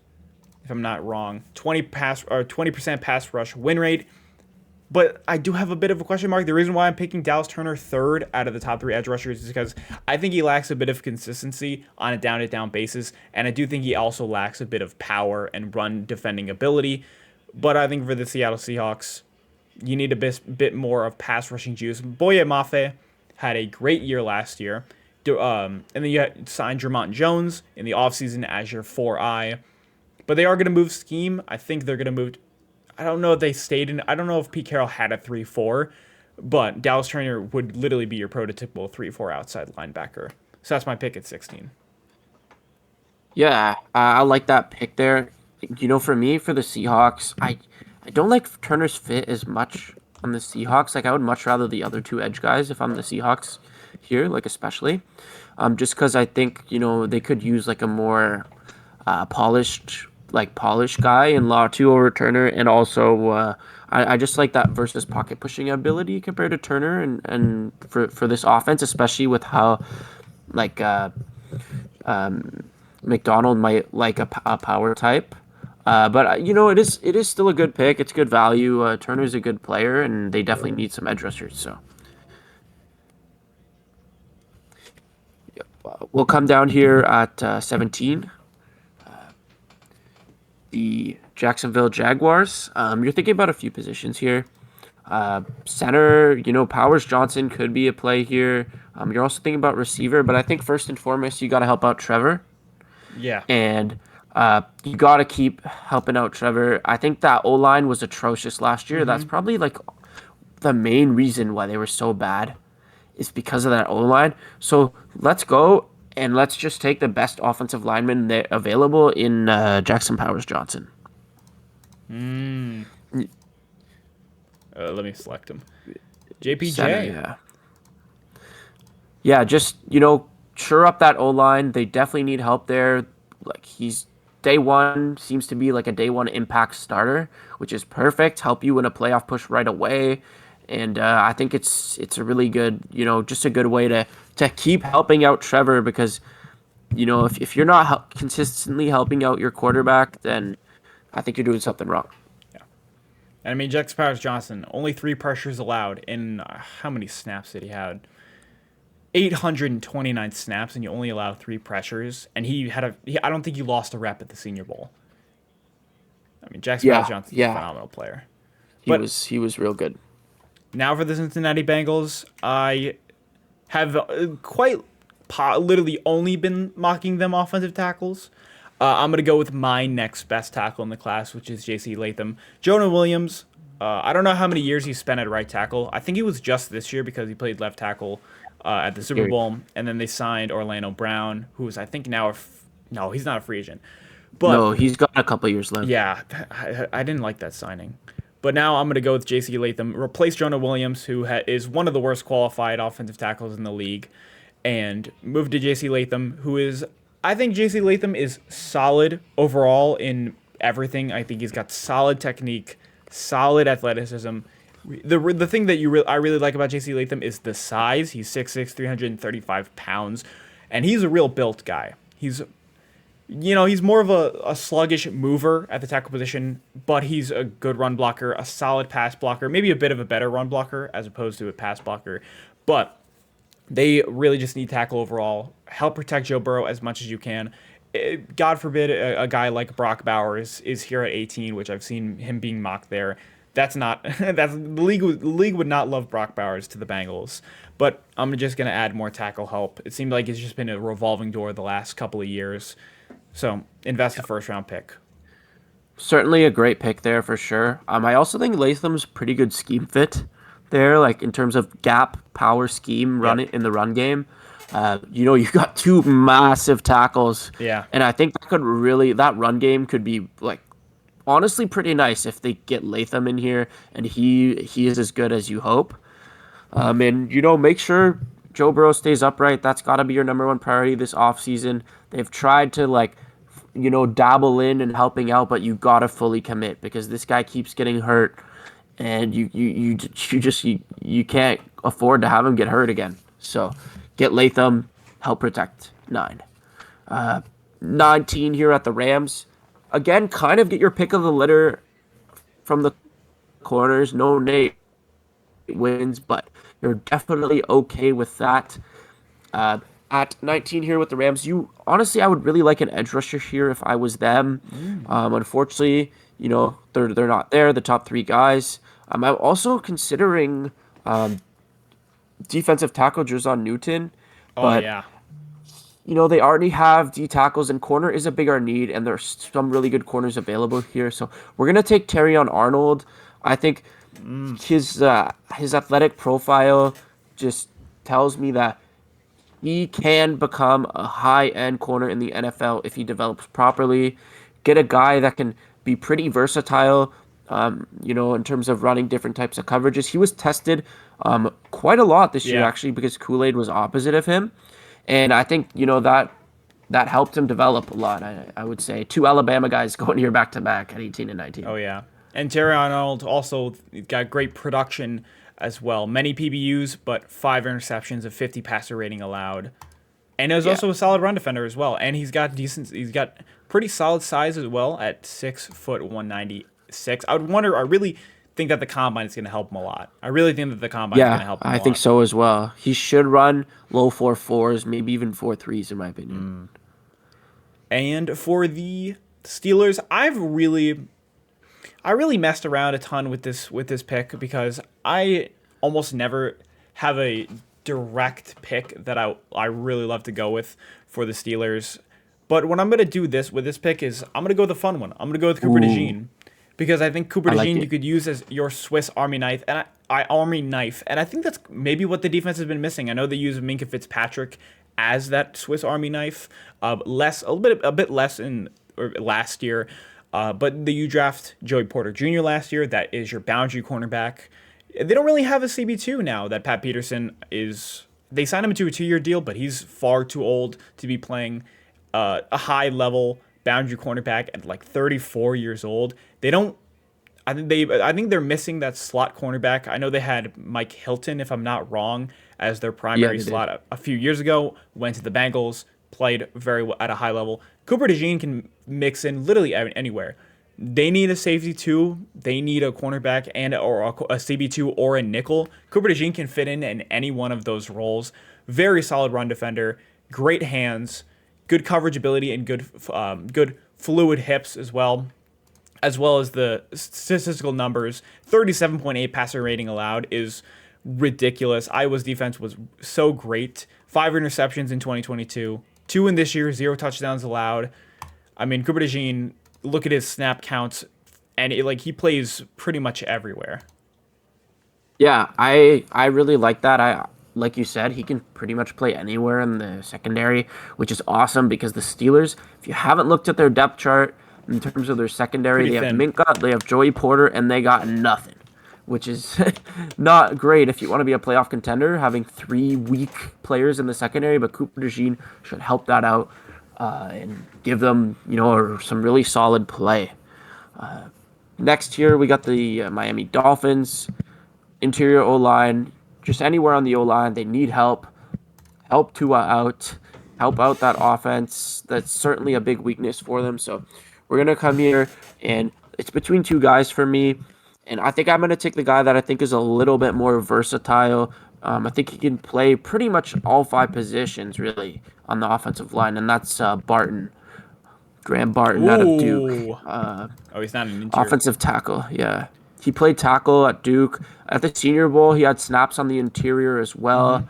if I'm not wrong, 20% pass rush win rate. But I do have a bit of a question mark. The reason why I'm picking Dallas Turner third out of the top 3 edge rushers is because I think he lacks a bit of consistency on a down-to-down basis, and I do think he also lacks a bit of power and run defending ability. But I think for the Seattle Seahawks, you need a bit more of pass rushing juice. Boye Mafe had a great year last year. And then you signed Jermont Jones in the offseason as your 4i. But they are going to move scheme. I think they're going to move. I don't know if they stayed in. I don't know if Pete Carroll had a 3-4, but Dallas Turner would literally be your prototypical 3-4 outside linebacker. So that's my pick at 16. Yeah, I like that pick there. You know, for me, for the Seahawks, I don't like Turner's fit as much on the Seahawks. Like, I would much rather the other 2 edge guys if I'm the Seahawks here, like, especially. Just because I think, you know, they could use, like, a more polished guy in Latu over Turner, and also I just like that versus pocket pushing ability compared to Turner, and for this offense, especially with how like McDonald might like a power type. But you know, it is still a good pick. It's good value. Turner's a good player, and they definitely need some edge rushers. So we'll come down here at 17. The Jacksonville Jaguars. You're thinking about a few positions here. Center, you know, Powers Johnson could be a play here. You're also thinking about receiver, but I think first and foremost, you got to help out Trevor. Yeah. And you got to keep helping out Trevor. I think that O-line was atrocious last year. Mm-hmm. That's probably like the main reason why they were so bad is because of that O-line. So let's go. And let's just take the best offensive lineman available in Jackson Powers Johnson. Let me select him. JPJ. Center, yeah, just, you know, sure up that O-line. They definitely need help there. Like, he's day one, seems to be like a day one impact starter, which is perfect. Help you in a playoff push right away. And I think it's a really good, you know, just a good way to keep helping out Trevor, because, you know, if you're not consistently helping out your quarterback, then I think you're doing something wrong. Yeah. And I mean, Jackson Powers Johnson, only 3 pressures allowed in how many snaps did he have? 829 snaps, and you only allow 3 pressures. And I don't think he lost a rep at the Senior Bowl. I mean, Jackson Powers Johnson is a phenomenal player. He was real good. Now for the Cincinnati Bengals, I have literally only been mocking them offensive tackles. I'm going to go with my next best tackle in the class, which is J.C. Latham. Jonah Williams, I don't know how many years he spent at right tackle. I think it was just this year because he played left tackle at the Super Bowl. And then they signed Orlando Brown, who is, I think, now no, he's not a free agent. But, no, he's got a couple years left. Yeah, I didn't like that signing. But now I'm going to go with J.C. Latham, replace Jonah Williams, who is one of the worst qualified offensive tackles in the league, and move to J.C. Latham, who is, I think J.C. Latham is solid overall in everything. I think he's got solid technique, solid athleticism. The thing that I really like about J.C. Latham is the size. He's 6'6", 335 pounds, and he's a real built guy. He's more of a sluggish mover at the tackle position, but he's a good run blocker, a solid pass blocker, maybe a bit of a better run blocker as opposed to a pass blocker. But they really just need tackle overall. Help protect Joe Burrow as much as you can. God forbid a guy like Brock Bowers is here at 18, which I've seen him being mocked there. The league would not love Brock Bowers to the Bengals. But I'm just going to add more tackle help. It seemed like it's just been a revolving door the last couple of years. So, invest a first-round pick. Certainly a great pick there for sure. I also think Latham's pretty good scheme fit there, like in terms of gap, power, scheme, run it in the run game. You got two massive tackles, Yeah. and I think that run game could be like honestly pretty nice if they get Latham in here and he is as good as you hope. And make sure Joe Burrow stays upright. That's got to be your number one priority this offseason. They've tried to dabble in and helping out, but you got to fully commit because this guy keeps getting hurt, and you can't afford to have him get hurt again. So get Latham, help protect 9. 19 here at the Rams. Again, kind of get your pick of the litter from the corners. No Nate wins, but you're definitely okay with that. At 19 here with the Rams, I would really like an edge rusher here if I was them. Unfortunately, they're not there, the top 3 guys. I'm also considering defensive tackle Jerzon Newton, but yeah. they already have D tackles, and corner is a bigger need, and there's some really good corners available here. So we're gonna take Terrion Arnold. I think his athletic profile just tells me that he can become a high-end corner in the NFL if he develops properly. Get a guy that can be pretty versatile, in terms of running different types of coverages. He was tested quite a lot this year, actually, because Kool-Aid was opposite of him. And I think, that helped him develop a lot, I would say. 2 Alabama guys going here back-to-back at 18 and 19. Oh, yeah. And Terry Arnold also got great production as well. Many PBUs, but 5 interceptions, of 50 passer rating allowed. And he was also a solid run defender as well. And he's got pretty solid size as well at 6'196". I really think that the combine is going to help him a lot. I really think that the combine is going to help him a lot. I think so as well. He should run low 4.4s, maybe even 4.3s in my opinion. And for the Steelers, I really messed around a ton with this pick because I almost never have a direct pick that I really love to go with for the Steelers. But what I'm going to do with this pick is I'm going to go with the fun one. I'm going to go with Cooper DeJean because I think Cooper DeJean you could use as your Swiss Army knife, and I think that's maybe what the defense has been missing. I know they use Minkah Fitzpatrick as that Swiss Army knife, a bit less in last year. But you draft Joey Porter Jr. last year. That is your boundary cornerback. They don't really have a CB2 now that Pat Peterson is. They signed him to a 2-year deal, but he's far too old to be playing a high-level boundary cornerback at like 34 years old. They don't. I think they're missing that slot cornerback. I know they had Mike Hilton, if I'm not wrong, as their primary slot a few years ago. Went to the Bengals, played very well at a high level. Cooper DeJean can mix in literally anywhere. They need a safety too. They need a cornerback or a CB2 or a nickel. Cooper DeJean can fit in any one of those roles. Very solid run defender, great hands, good coverage ability, and good fluid hips as well as the statistical numbers. 37.8 passer rating allowed is ridiculous. Iowa's defense was so great. 5 interceptions in 2022. 2 in this year, 0 touchdowns allowed. I mean, Cooper DeJean, look at his snap counts, and he plays pretty much everywhere. Yeah, I really like that. Like you said, he can pretty much play anywhere in the secondary, which is awesome because the Steelers, if you haven't looked at their depth chart in terms of their secondary, they have Minkah, they have Joey Porter, and they got nothing, which is not great if you want to be a playoff contender, having 3 weak players in the secondary, but Cooper DeJean should help that out and give them, some really solid play. Next here, we got the Miami Dolphins, interior O-line, just anywhere on the O-line. They need help. Help Tua out. Help out that offense. That's certainly a big weakness for them. So we're going to come here, and it's between 2 guys for me. And I think I'm going to take the guy that I think is a little bit more versatile. I think he can play pretty much all 5 positions, really, on the offensive line, and that's Barton. Graham Barton out of Duke. He's not an interior. Offensive tackle, yeah. He played tackle at Duke. At the Senior Bowl, he had snaps on the interior as well.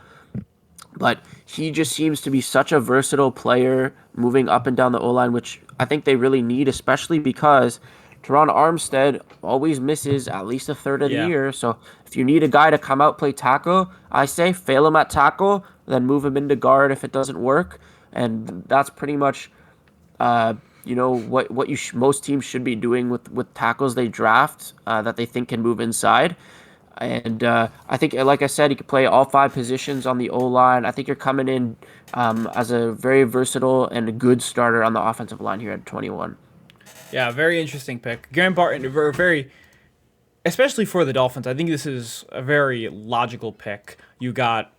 But he just seems to be such a versatile player, moving up and down the O-line, which I think they really need, especially because Teron Armstead always misses at least a third of the Yeah. year. So if you need a guy to come out play tackle, I say fail him at tackle, then move him into guard if it doesn't work. And that's pretty much, uh, what most teams should be doing with tackles they draft that they think can move inside. And I think, like I said, he could play all five positions on the O line. I think you're coming in as a very versatile and a good starter on the offensive line here at 21. Yeah, very interesting pick. Graham Barton, very, especially for the Dolphins, I think this is a very logical pick. You got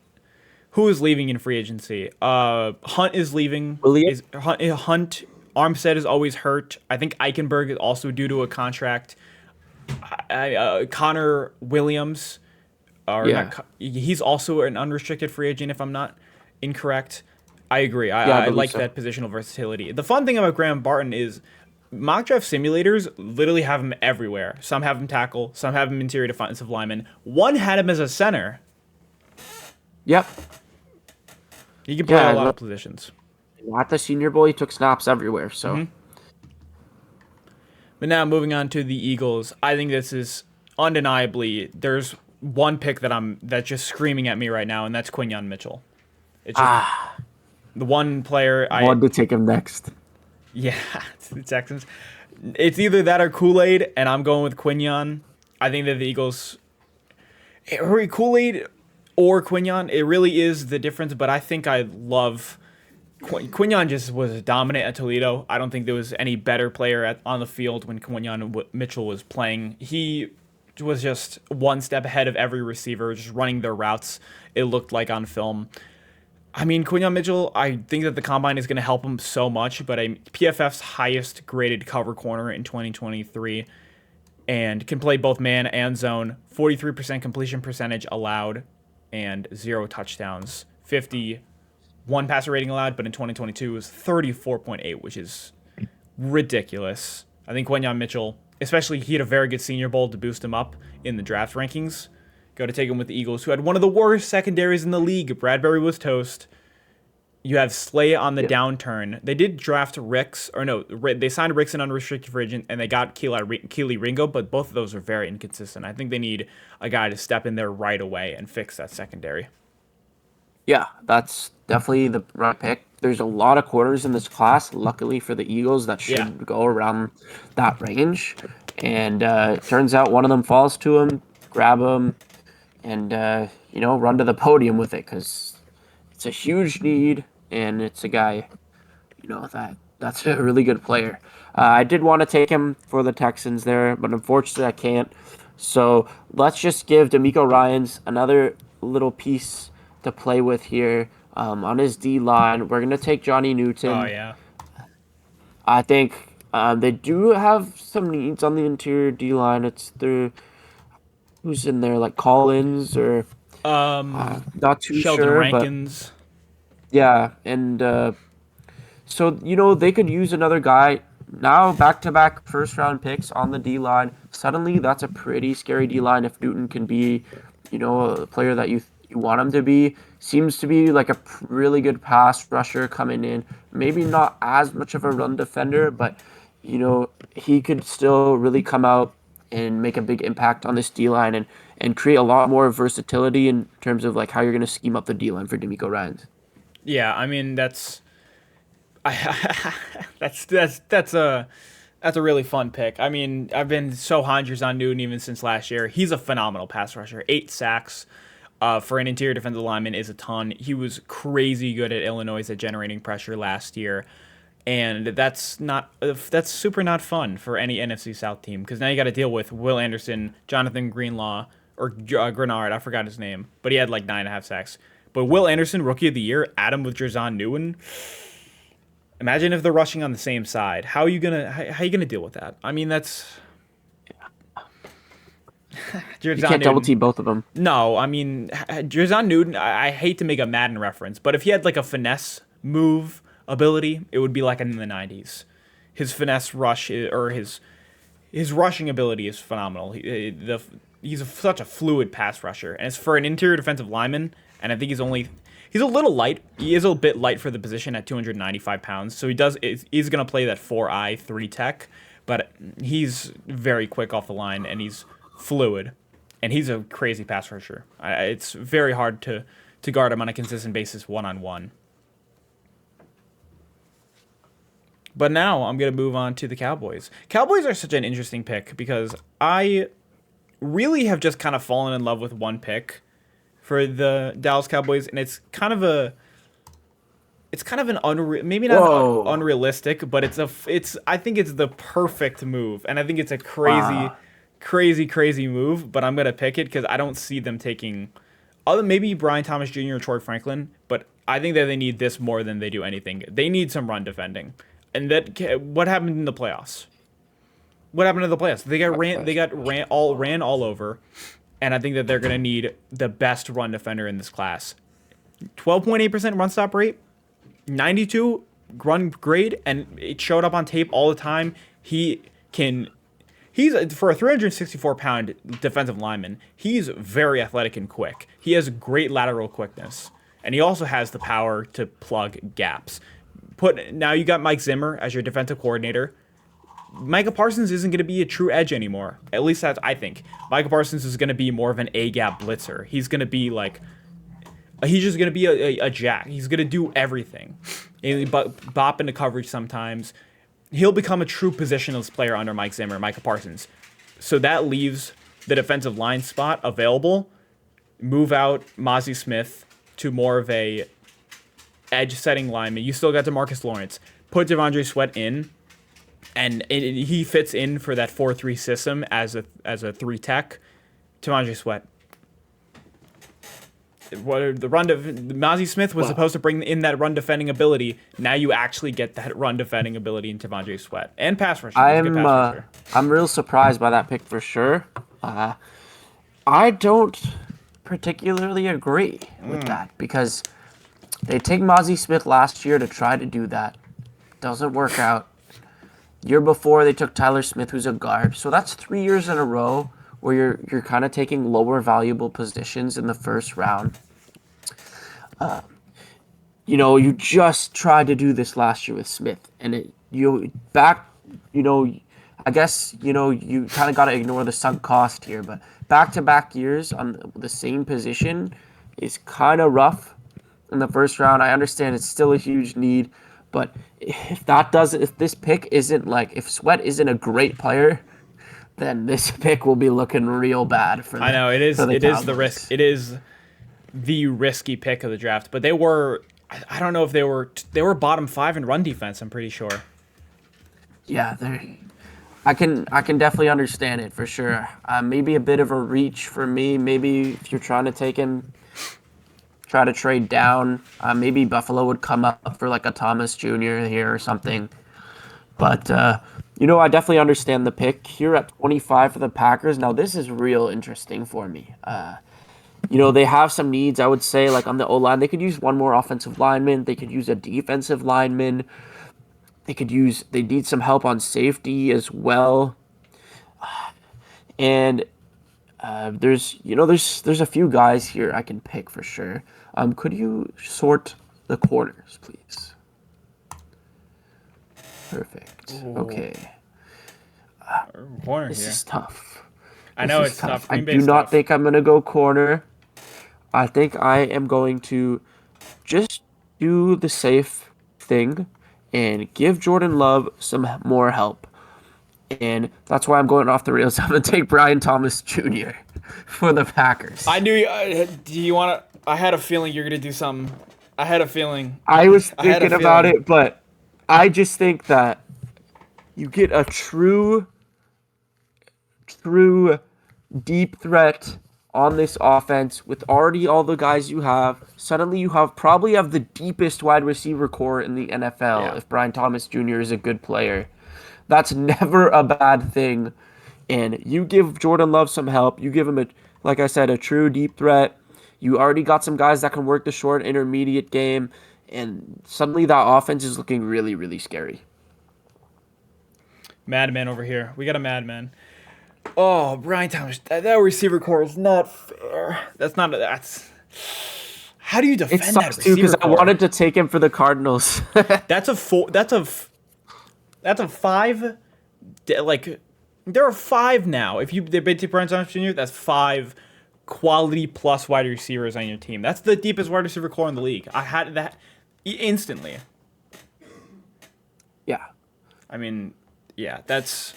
who is leaving in free agency? Hunt is leaving. William? Hunt Armstead is always hurt. I think Eichenberg is also due to a contract. Connor Williams, Yeah. he's also an unrestricted free agent if I'm not incorrect. I agree. Yeah, I I believe like so. that positional versatility. The fun thing about Graham Barton is mock draft simulators literally have him everywhere. Some have him tackle, some have him interior defensive lineman. One had him as a center. Yep. He can play Yeah, a lot of positions. At the Senior Bowl, he took snaps everywhere. So. Mm-hmm. But now moving on to the Eagles, I think this is undeniably there's one pick that's just screaming at me right now, and that's Quinyon Mitchell. It's just the one player I wanted to take him next. yeah, it's the Texans. It's either that or Kool-Aid, and I'm going with Quinyon. I think that the Eagles Kool-Aid or Quinyon, it really is the difference, but I think I love Quinyon just was dominant at Toledo. I don't think there was any better player on the field when Quinyon Mitchell was playing. He was just one step ahead of every receiver, just running their routes, it looked like on film. I mean, Quinyon Mitchell, I think that the combine is going to help him so much, but PFF's highest graded cover corner in 2023 and can play both man and zone, 43% completion percentage allowed, and 0 touchdowns, 51 passer rating allowed, but in 2022 was 34.8, which is ridiculous. I think Quinyon Mitchell, especially he had a very good Senior Bowl to boost him up in the draft rankings. Go to take him with the Eagles, who had one of the worst secondaries in the league. Bradbury was toast. You have Slay on the downturn. They did draft Ricks, or no, they signed Ricks in unrestricted free agent, and they got Keely Ringo, but both of those are very inconsistent. I think they need a guy to step in there right away and fix that secondary. Yeah, that's definitely the right pick. There's a lot of corners in this class, luckily for the Eagles, that should go around that range. And it turns out one of them falls to him, grab him, and, run to the podium with it because it's a huge need, and it's a guy, that's a really good player. I did want to take him for the Texans there, but unfortunately I can't. So let's just give D'Amico Ryans another little piece to play with here on his D line. We're gonna take Johnny Newton. Oh yeah. I think they do have some needs on the interior D line. It's who's in there, like Collins or not too Sheldon sure, Rankins. but yeah, and so they could use another guy. Now back-to-back first-round picks on the D line. Suddenly, that's a pretty scary D line if Newton can be, a player that you want him to be. Seems to be like a really good pass rusher coming in. Maybe not as much of a run defender, but he could still really come out and make a big impact on this D line and create a lot more versatility in terms of like how you're going to scheme up the D line for D'Amico Ryans. Yeah, I mean that's a really fun pick. I mean, I've been so high on Jer'Zhan Newton even since last year. He's a phenomenal pass rusher. 8 sacks for an interior defensive lineman is a ton. He was crazy good at Illinois at generating pressure last year. And that's super not fun for any NFC South team because now you got to deal with Will Anderson, Jonathan Greenlaw, or Grenard. I forgot his name, but he had like 9.5 sacks. But Will Anderson, Rookie of the Year, Adam with Jer'Zhan Newton. Imagine if they're rushing on the same side. How are you gonna deal with that? I mean, that's You can't double team both of them. No, I mean Jer'Zhan Newton. I hate to make a Madden reference, but if he had like a finesse move ability, it would be like in the 90s. His finesse rush or his rushing ability is phenomenal. He's such a fluid pass rusher, and it's for an interior defensive lineman. And I think he's a little light. He is a bit light for the position at 295 pounds. So he's going to play that 4i 3 tech. but he's very quick off the line and he's fluid, and he's a crazy pass rusher. It's very hard to guard him on a consistent basis one-on-one. But now I'm going to move on to the Cowboys. Cowboys are such an interesting pick because I really have just kind of fallen in love with one pick for the Dallas Cowboys, and it's kind of an maybe not unrealistic, but I think it's the perfect move, and I think it's a crazy move, but I'm going to pick it because I don't see them taking maybe Brian Thomas Jr. or Troy Franklin, but I think that they need this more than they do anything. They need some run defending. And what happened in the playoffs? What happened in the playoffs? They got ran all over, and I think that they're going to need the best run defender in this class. 12.8% run stop rate, 92 run grade, and it showed up on tape all the time. He's for a 364-pound defensive lineman. He's very athletic and quick. He has great lateral quickness, and he also has the power to plug gaps. Now you got Mike Zimmer as your defensive coordinator. Micah Parsons isn't going to be a true edge anymore. At least that's I think. Micah Parsons is going to be more of an A-gap blitzer. He's going to be he's just going to be a jack. He's going to do everything. Bop into coverage sometimes. He'll become a true positionless player under Mike Zimmer, Micah Parsons. So that leaves the defensive line spot available. Move out Mozzie Smith to more of a edge setting lineman. You still got DeMarcus Lawrence. Put Devondre Sweat in, and he fits in for that 4-3 system as a 3 tech. Devondre Sweat. Mozzie Smith was supposed to bring in that run defending ability. Now you actually get that run defending ability in Devondre Sweat and pass rusher. I'm real surprised by that pick for sure. I don't particularly agree with that because they take Mozzie Smith last year to try to do that. Doesn't work out. Year before, they took Tyler Smith, who's a guard. So that's 3 years in a row where you're kind of taking lower valuable positions in the first round. You just tried to do this last year with Smith, and I guess you kind of got to ignore the sunk cost here, but back-to-back years on the same position is kind of rough. In the first round, I understand it's still a huge need, but if this pick isn't if Sweat isn't a great player, then this pick will be looking real bad for. I know it is. It is the risk. It is the risky pick of the draft, but they were. I don't know if they were bottom 5 in run defense. I'm pretty sure. Yeah, I can definitely understand it for sure. Maybe a bit of a reach for me. Maybe if you're trying to take him. Try to trade down. Maybe Buffalo would come up for a Thomas Jr. here or something. But, I definitely understand the pick here at 25 for the Packers. Now, this is real interesting for me. They have some needs, I would say, on the O-line. They could use one more offensive lineman. They could use a defensive lineman. They need some help on safety as well. And there's a few guys here I can pick for sure. Could you sort the corners, please? Perfect. Ooh. Okay. Corner this here. Is tough. I know it's tough. I do not think I'm going to go corner. I think I am going to just do the safe thing and give Jordan Love some more help. And that's why I'm going off the rails. I'm going to take Brian Thomas Jr. for the Packers. I knew do you want to... I had a feeling you're going to do something. I had a feeling. I was thinking about it, but I just think that you get a true deep threat on this offense with already all the guys you have. Suddenly you probably have the deepest wide receiver core in the NFL if Brian Thomas Jr. is a good player. That's never a bad thing. And you give Jordan Love some help. You give him, a true deep threat. You already got some guys that can work the short intermediate game. And suddenly that offense is looking really, really scary. Madman over here. We got a madman. Oh, Brian Thomas. That receiver core is not fair. That's... How do you defend that receiver core? It sucks, too, because I wanted to take him for the Cardinals. That's a 5 like there are 5 now. If you debate Brian Thomas Jr., that's 5 quality plus wide receivers on your team. That's the deepest wide receiver core in the league. I had that instantly. Yeah. I mean, yeah, that's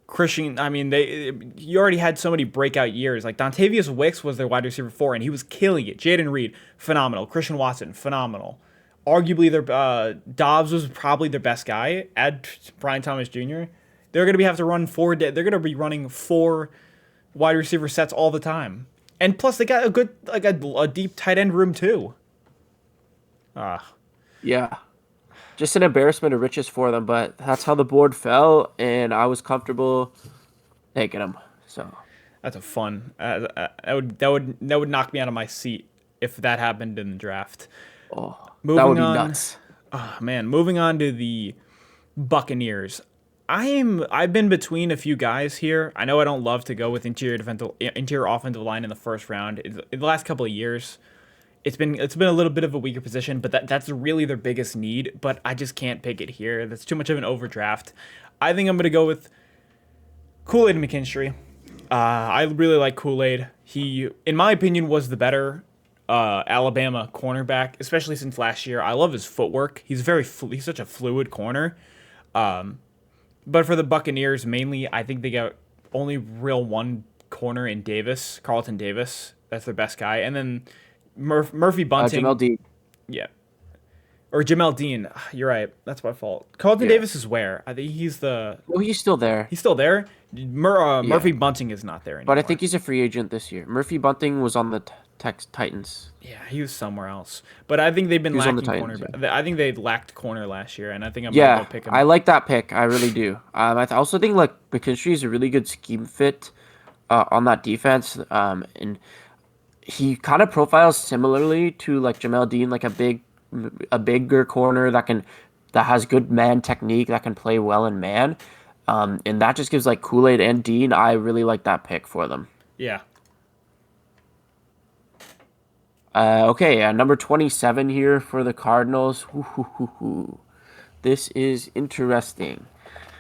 Christian. I mean, you already had so many breakout years. Like Dontavius Wicks was their wide receiver 4, and he was killing it. Jaden Reed, phenomenal. Christian Watson, phenomenal. Arguably, their Dobbs was probably their best guy. Add Brian Thomas Jr. They're going to have to run 4. They're going to be running 4 wide receiver sets all the time, and plus they got a good a deep tight end room too. Yeah. Just an embarrassment of riches for them, but that's how the board fell, and I was comfortable taking them. So That's a fun. That would knock me out of my seat if that happened in the draft. that would be nuts. Oh, man, moving on to the Buccaneers. I've been between a few guys here. I know I don't love to go with interior offensive line in the first round. In the last couple of years, it's been a little bit of a weaker position, but that's really their biggest need. But I just can't pick it here. That's too much of an overdraft. I think I'm gonna go with Kool-Aid McKinstry. I really like Kool-Aid. He, in my opinion, was the better Alabama cornerback, especially since last year. I love his footwork. He's he's such a fluid corner. But for the Buccaneers, mainly, I think they got only real one corner in Davis, Carlton Davis. That's their best guy. And then Murphy Bunting. Jamel Dean. Yeah. Or Jamel Dean. You're right. That's my fault. Carlton Davis is where? I think he's the... Oh, he's still there. He's still there? Murphy Bunting is not there anymore. But I think he's a free agent this year. Murphy Bunting was on the Titans. Yeah, he was somewhere else. But I think they've been lacking Titans, corner. I think they lacked corner last year, and I think I'm going to go pick him. I like that pick. I really do. I also think like McKinstry is a really good scheme fit on that defense. And he kind of profiles similarly to like Jamel Dean, like a bigger corner that has good man technique, that can play well in man. And that just gives like Kool-Aid and Dean. I really like that pick for them. Yeah. Okay, number 27 here for the Cardinals. This is interesting.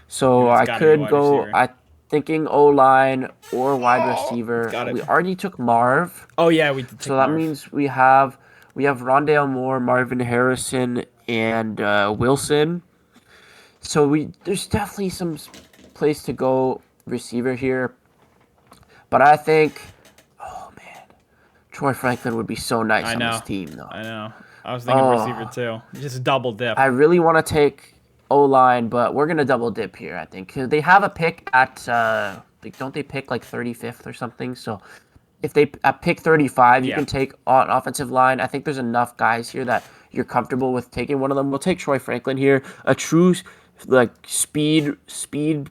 So I could go. I thinking O-line or wide receiver. We already took Marv. Oh yeah, we did. So that means we have Rondale Moore, Marvin Harrison, and Wilson. So there's definitely some place to go receiver here, but I think, oh man, Troy Franklin would be so nice on this team though. I know. I was thinking receiver too. Just double dip. I really want to take O-line, but we're gonna double dip here. I think 'cause they have a pick at don't they pick like 35th or something? So if they at pick 35, you can take on offensive line. I think there's enough guys here that you're comfortable with taking one of them. We'll take Troy Franklin here, a true like speed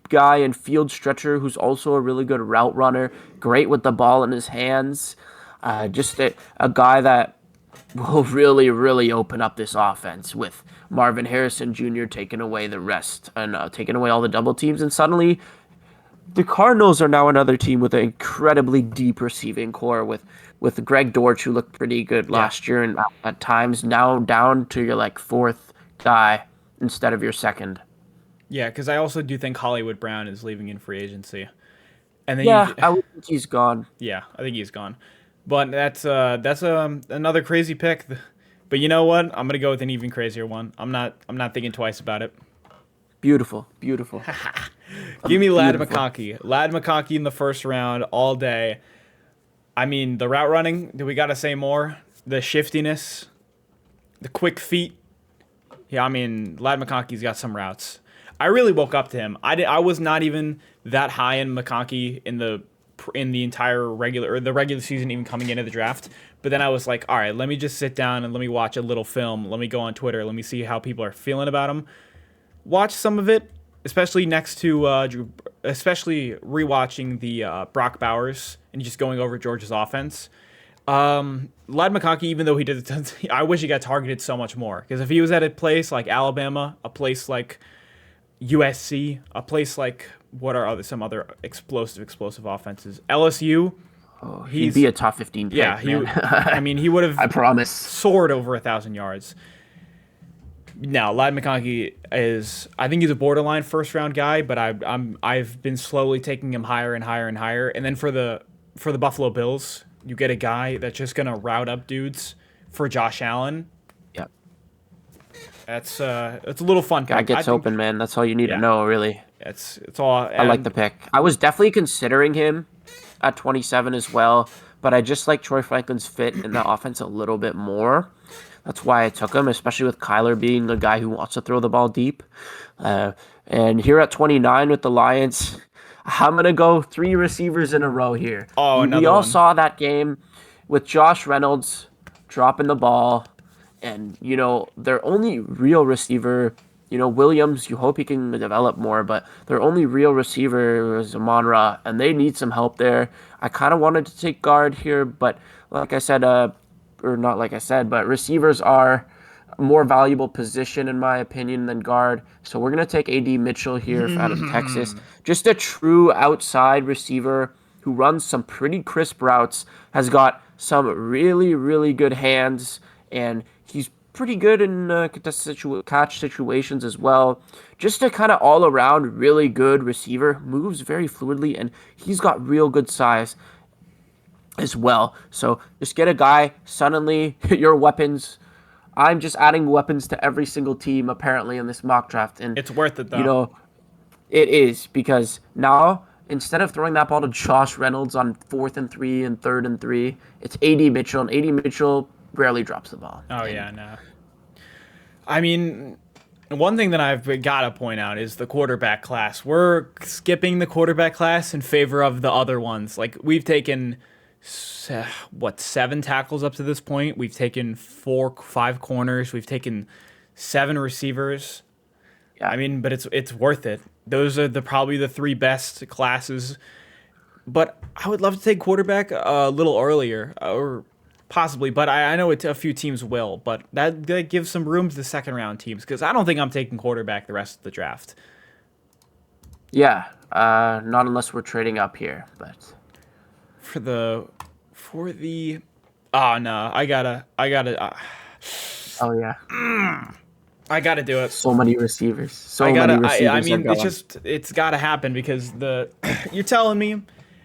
guy and field stretcher who's also a really good route runner, great with the ball in his hands. Just a guy that will really, really open up this offense with Marvin Harrison Jr. taking away the rest and taking away all the double teams. And suddenly the Cardinals are now another team with an incredibly deep receiving core with Greg Dortch, who looked pretty good last year and at times now down to your like 4th guy instead of your 2nd. Yeah, because I also do think Hollywood Brown is leaving in free agency. And then I would think he's gone. Yeah, I think he's gone. But that's another crazy pick. But you know what? I'm gonna go with an even crazier one. I'm not thinking twice about it. Beautiful. Give me Ladd McConkey. Ladd McConkey in the first round all day. I mean, the route running, do we got to say more? The shiftiness, the quick feet. Yeah, I mean, Ladd McConkey's got some routes. I really woke up to him. I was not even that high in McConkey in the entire regular season, even coming into the draft. But then I was like, all right, let me just sit down and let me watch a little film. Let me go on Twitter. Let me see how people are feeling about him. Watch some of it, especially next to especially rewatching the Brock Bowers and just going over Georgia's offense. Ladd McConkey, even though he did it, I wish he got targeted so much more. Because if he was at a place like Alabama, a place like USC, a place like some other explosive offenses, LSU. He'd be a top 15 pick. Yeah, I mean, he would have. I promise. Soared over 1,000 yards. Now, Ladd McConkey is, I think he's a borderline first round guy, but I've been slowly taking him higher and higher and higher. And then for the Buffalo Bills, you get a guy that's just gonna route up dudes for Josh Allen. Yep. That's it's a little fun. Guy Pick. gets open, man. That's all you need to know, really. It's all. I like the pick. I was definitely considering him at 27 as well, but I just like Troy Franklin's fit in the offense a little bit more. That's why I took him, especially with Kyler being a guy who wants to throw the ball deep. And here at 29 with the Lions, I'm going to go 3 receivers in a row here. Oh, we another all one. saw that game with Josh Reynolds dropping the ball. And, their only real receiver, Williams, you hope he can develop more, but their only real receiver is Amon-Ra, and they need some help there. I kind of wanted to take guard here, but like I said, or not like I said, but receivers are a more valuable position in my opinion than guard. So we're going to take AD Mitchell here out of Texas. Just a true outside receiver who runs some pretty crisp routes, has got some really, really good hands, and he's pretty good in catch situations as well. Just a kind of all-around really good receiver. Moves very fluidly, and he's got real good size as well. So just get a guy, suddenly your weapons. I'm just adding weapons to every single team apparently in this mock draft. And It's worth it though. It is, because now instead of throwing that ball to Josh Reynolds on 4th and 3 and 3rd and 3, it's AD Mitchell, and AD Mitchell rarely drops the ball. Oh yeah, no. I mean, one thing that I've got to point out is the quarterback class. We're skipping the quarterback class in favor of the other ones. Like we've taken 7 tackles up to this point. We've taken 5 corners. We've taken 7 receivers. Yeah. I mean, but it's worth it. Those are probably the 3 best classes. But I would love to take quarterback a little earlier, or possibly. But I know a few teams will. But that gives some room to the second round teams, because I don't think I'm taking quarterback the rest of the draft. Yeah, not unless we're trading up here, but For the oh no, I gotta oh yeah, I gotta do it. so many receivers. I Many mean, receivers are going. it's gotta happen, because you're telling me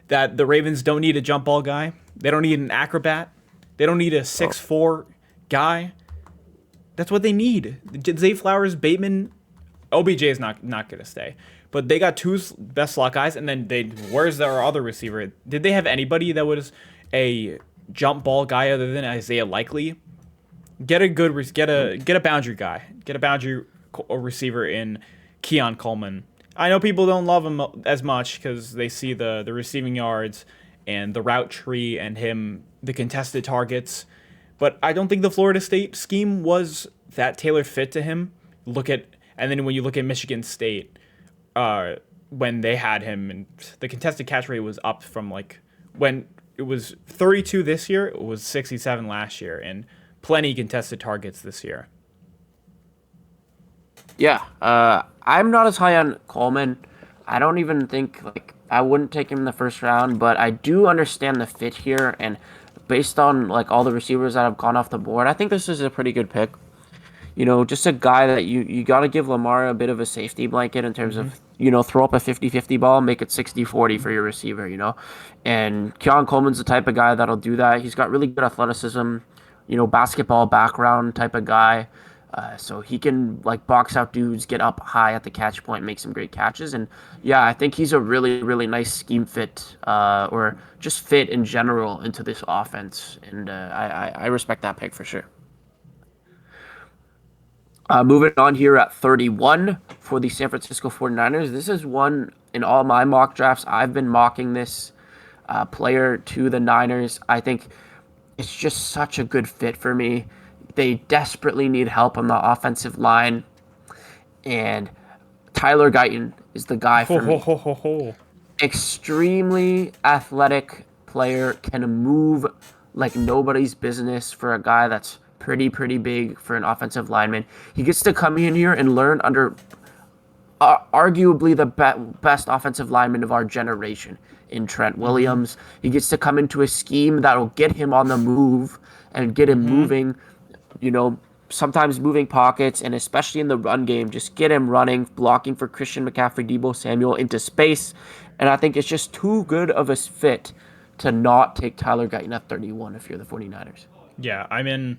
that the Ravens don't need a jump ball guy. They don't need an acrobat. They don't need a 6'4" guy. That's what they need. Zay Flowers, Bateman, OBJ is not gonna stay. But they got 2 best slot guys, and then where's their other receiver? Did they have anybody that was a jump ball guy other than Isaiah Likely? Get a boundary guy. Get a boundary receiver in Keon Coleman. I know people don't love him as much because they see the receiving yards and the route tree and the contested targets. But I don't think the Florida State scheme was that tailor fit to him. And then when you look at Michigan State, when they had him, and the contested catch rate was up from when it was 32 this year, it was 67 last year, and plenty contested targets this year. Yeah, I'm not as high on Coleman. I don't even think I wouldn't take him in the first round, but I do understand the fit here, and based on all the receivers that have gone off the board, I think this is a pretty good pick. Just a guy that you got to give Lamar a bit of a safety blanket in terms of, throw up a 50-50 ball, make it 60-40 for your receiver, And Keon Coleman's the type of guy that'll do that. He's got really good athleticism, basketball background type of guy. So he can box out dudes, get up high at the catch point, make some great catches. And yeah, I think he's a really, really nice scheme fit, or just fit in general into this offense. And I respect that pick for sure. Moving on here at 31 for the San Francisco 49ers. This is one in all my mock drafts. I've been mocking this player to the Niners. I think it's just such a good fit for me. They desperately need help on the offensive line. And Tyler Guyton is the guy for me. Extremely athletic player, can move like nobody's business for a guy that's pretty big for an offensive lineman. He gets to come in here and learn under arguably the best offensive lineman of our generation in Trent Williams. He gets to come into a scheme that will get him on the move and get him moving. sometimes moving pockets, and especially in the run game, just get him running, blocking for Christian McCaffrey, Deebo Samuel into space. And I think it's just too good of a fit to not take Tyler Guyton at 31 if you're the 49ers. Yeah, I'm in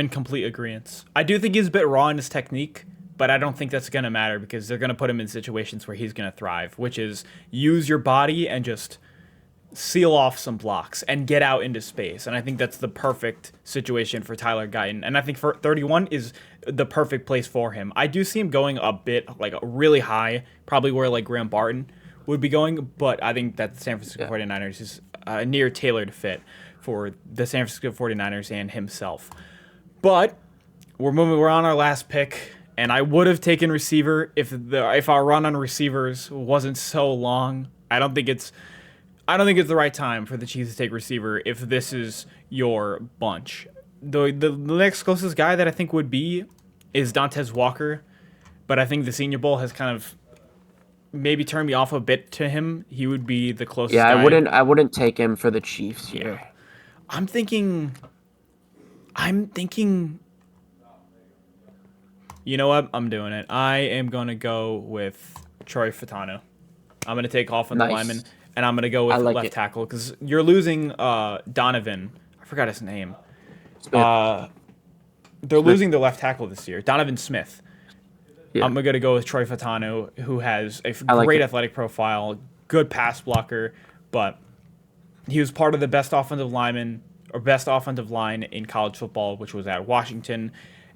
complete agreement. I do think he's a bit raw in his technique, but I don't think that's going to matter because they're going to put him in situations where he's going to thrive, which is use your body and just seal off some blocks and get out into space. And I think that's the perfect situation for Tyler Guyton. And I think for 31 is the perfect place for him. I do see him going a bit like really high, probably where like Graham Barton would be going, but I think that the San Francisco 49ers is a near tailored fit for the San Francisco 49ers and himself. But we're on our last pick, and I would have taken receiver if our run on receivers wasn't so long. I don't think it's the right time for the Chiefs to take receiver if this is your bunch. The next closest guy that I think would be is Dontez Walker, but I think the Senior Bowl has kind of maybe turned me off a bit to him. He would be the closest guy. I wouldn't take him for the Chiefs here. Yeah. I'm thinking, you know what? I'm doing it. I am going to go with Troy Fautanu. I'm going to take offensive lineman, and I'm going to go with left tackle because you're losing Donovan. I forgot his name. They're losing their left tackle this year, Donovan Smith. Yeah. I'm going to go with Troy Fautanu, who has a great athletic profile, good pass blocker, but he was part of the best offensive line in college football, which was at Washington,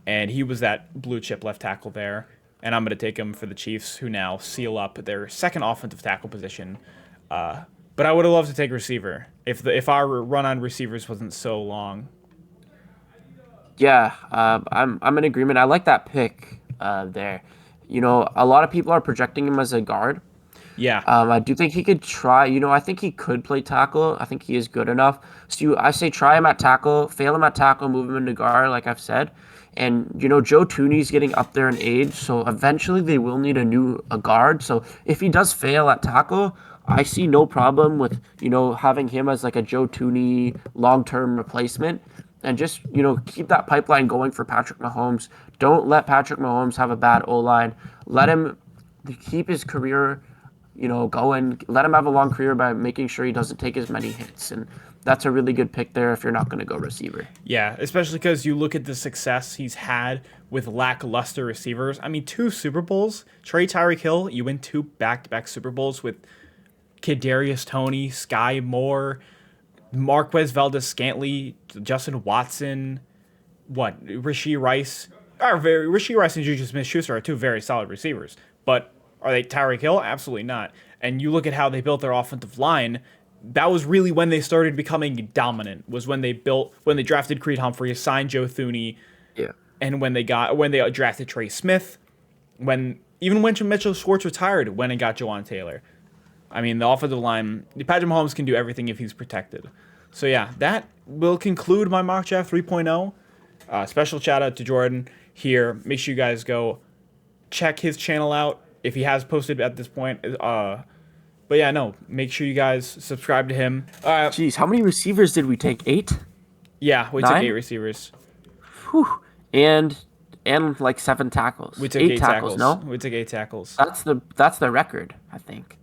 and he was that blue chip left tackle there. And I'm going to take him for the Chiefs, who now seal up their second offensive tackle position. But I would have loved to take receiver if our run on receivers wasn't so long. Yeah, I'm in agreement. I like that pick there. You know, a lot of people are projecting him as a guard. Yeah. I do think he could try. You know, I think he could play tackle. I think he is good enough. So I say try him at tackle, fail him at tackle, move him into guard, like I've said. And, you know, Joe Thuney's getting up there in age, so eventually they will need a guard. So if he does fail at tackle, I see no problem with, you know, having him as like a Joe Thuney long-term replacement. And just, you know, keep that pipeline going for Patrick Mahomes. Don't let Patrick Mahomes have a bad O-line. Let him keep his career, you know, going. Let him have a long career by making sure he doesn't take as many hits. And that's a really good pick there if you're not going to go receiver. Yeah, especially because you look at the success he's had with lackluster receivers. I mean, 2 Super Bowls. Tyreek Hill, you win 2 back-to-back Super Bowls with Kadarius Toney, Sky Moore, Marquez Valdez-Scantling, Justin Watson, Rashee Rice. Rashee Rice and Juju Smith-Schuster are 2 very solid receivers. But are they Tyreek Hill? Absolutely not. And you look at how they built their offensive line. That was really when they started becoming dominant. Was when they drafted Creed Humphrey, signed Joe Thuney, and when they drafted Trey Smith. Even when Mitchell Schwartz retired, when it got Jawan Taylor. I mean, the offensive line, Patrick Mahomes can do everything if he's protected. So yeah, that will conclude my mock draft 3.0. Special shout out to Jordan here. Make sure you guys go check his channel out if he has posted at this point. But yeah, no, make sure you guys subscribe to him. Jeez, how many receivers did we take? 8? Yeah, we 9? took 8 receivers. Whew. And like 7 tackles. We took 8 tackles. No, we took 8 tackles. That's the record, I think.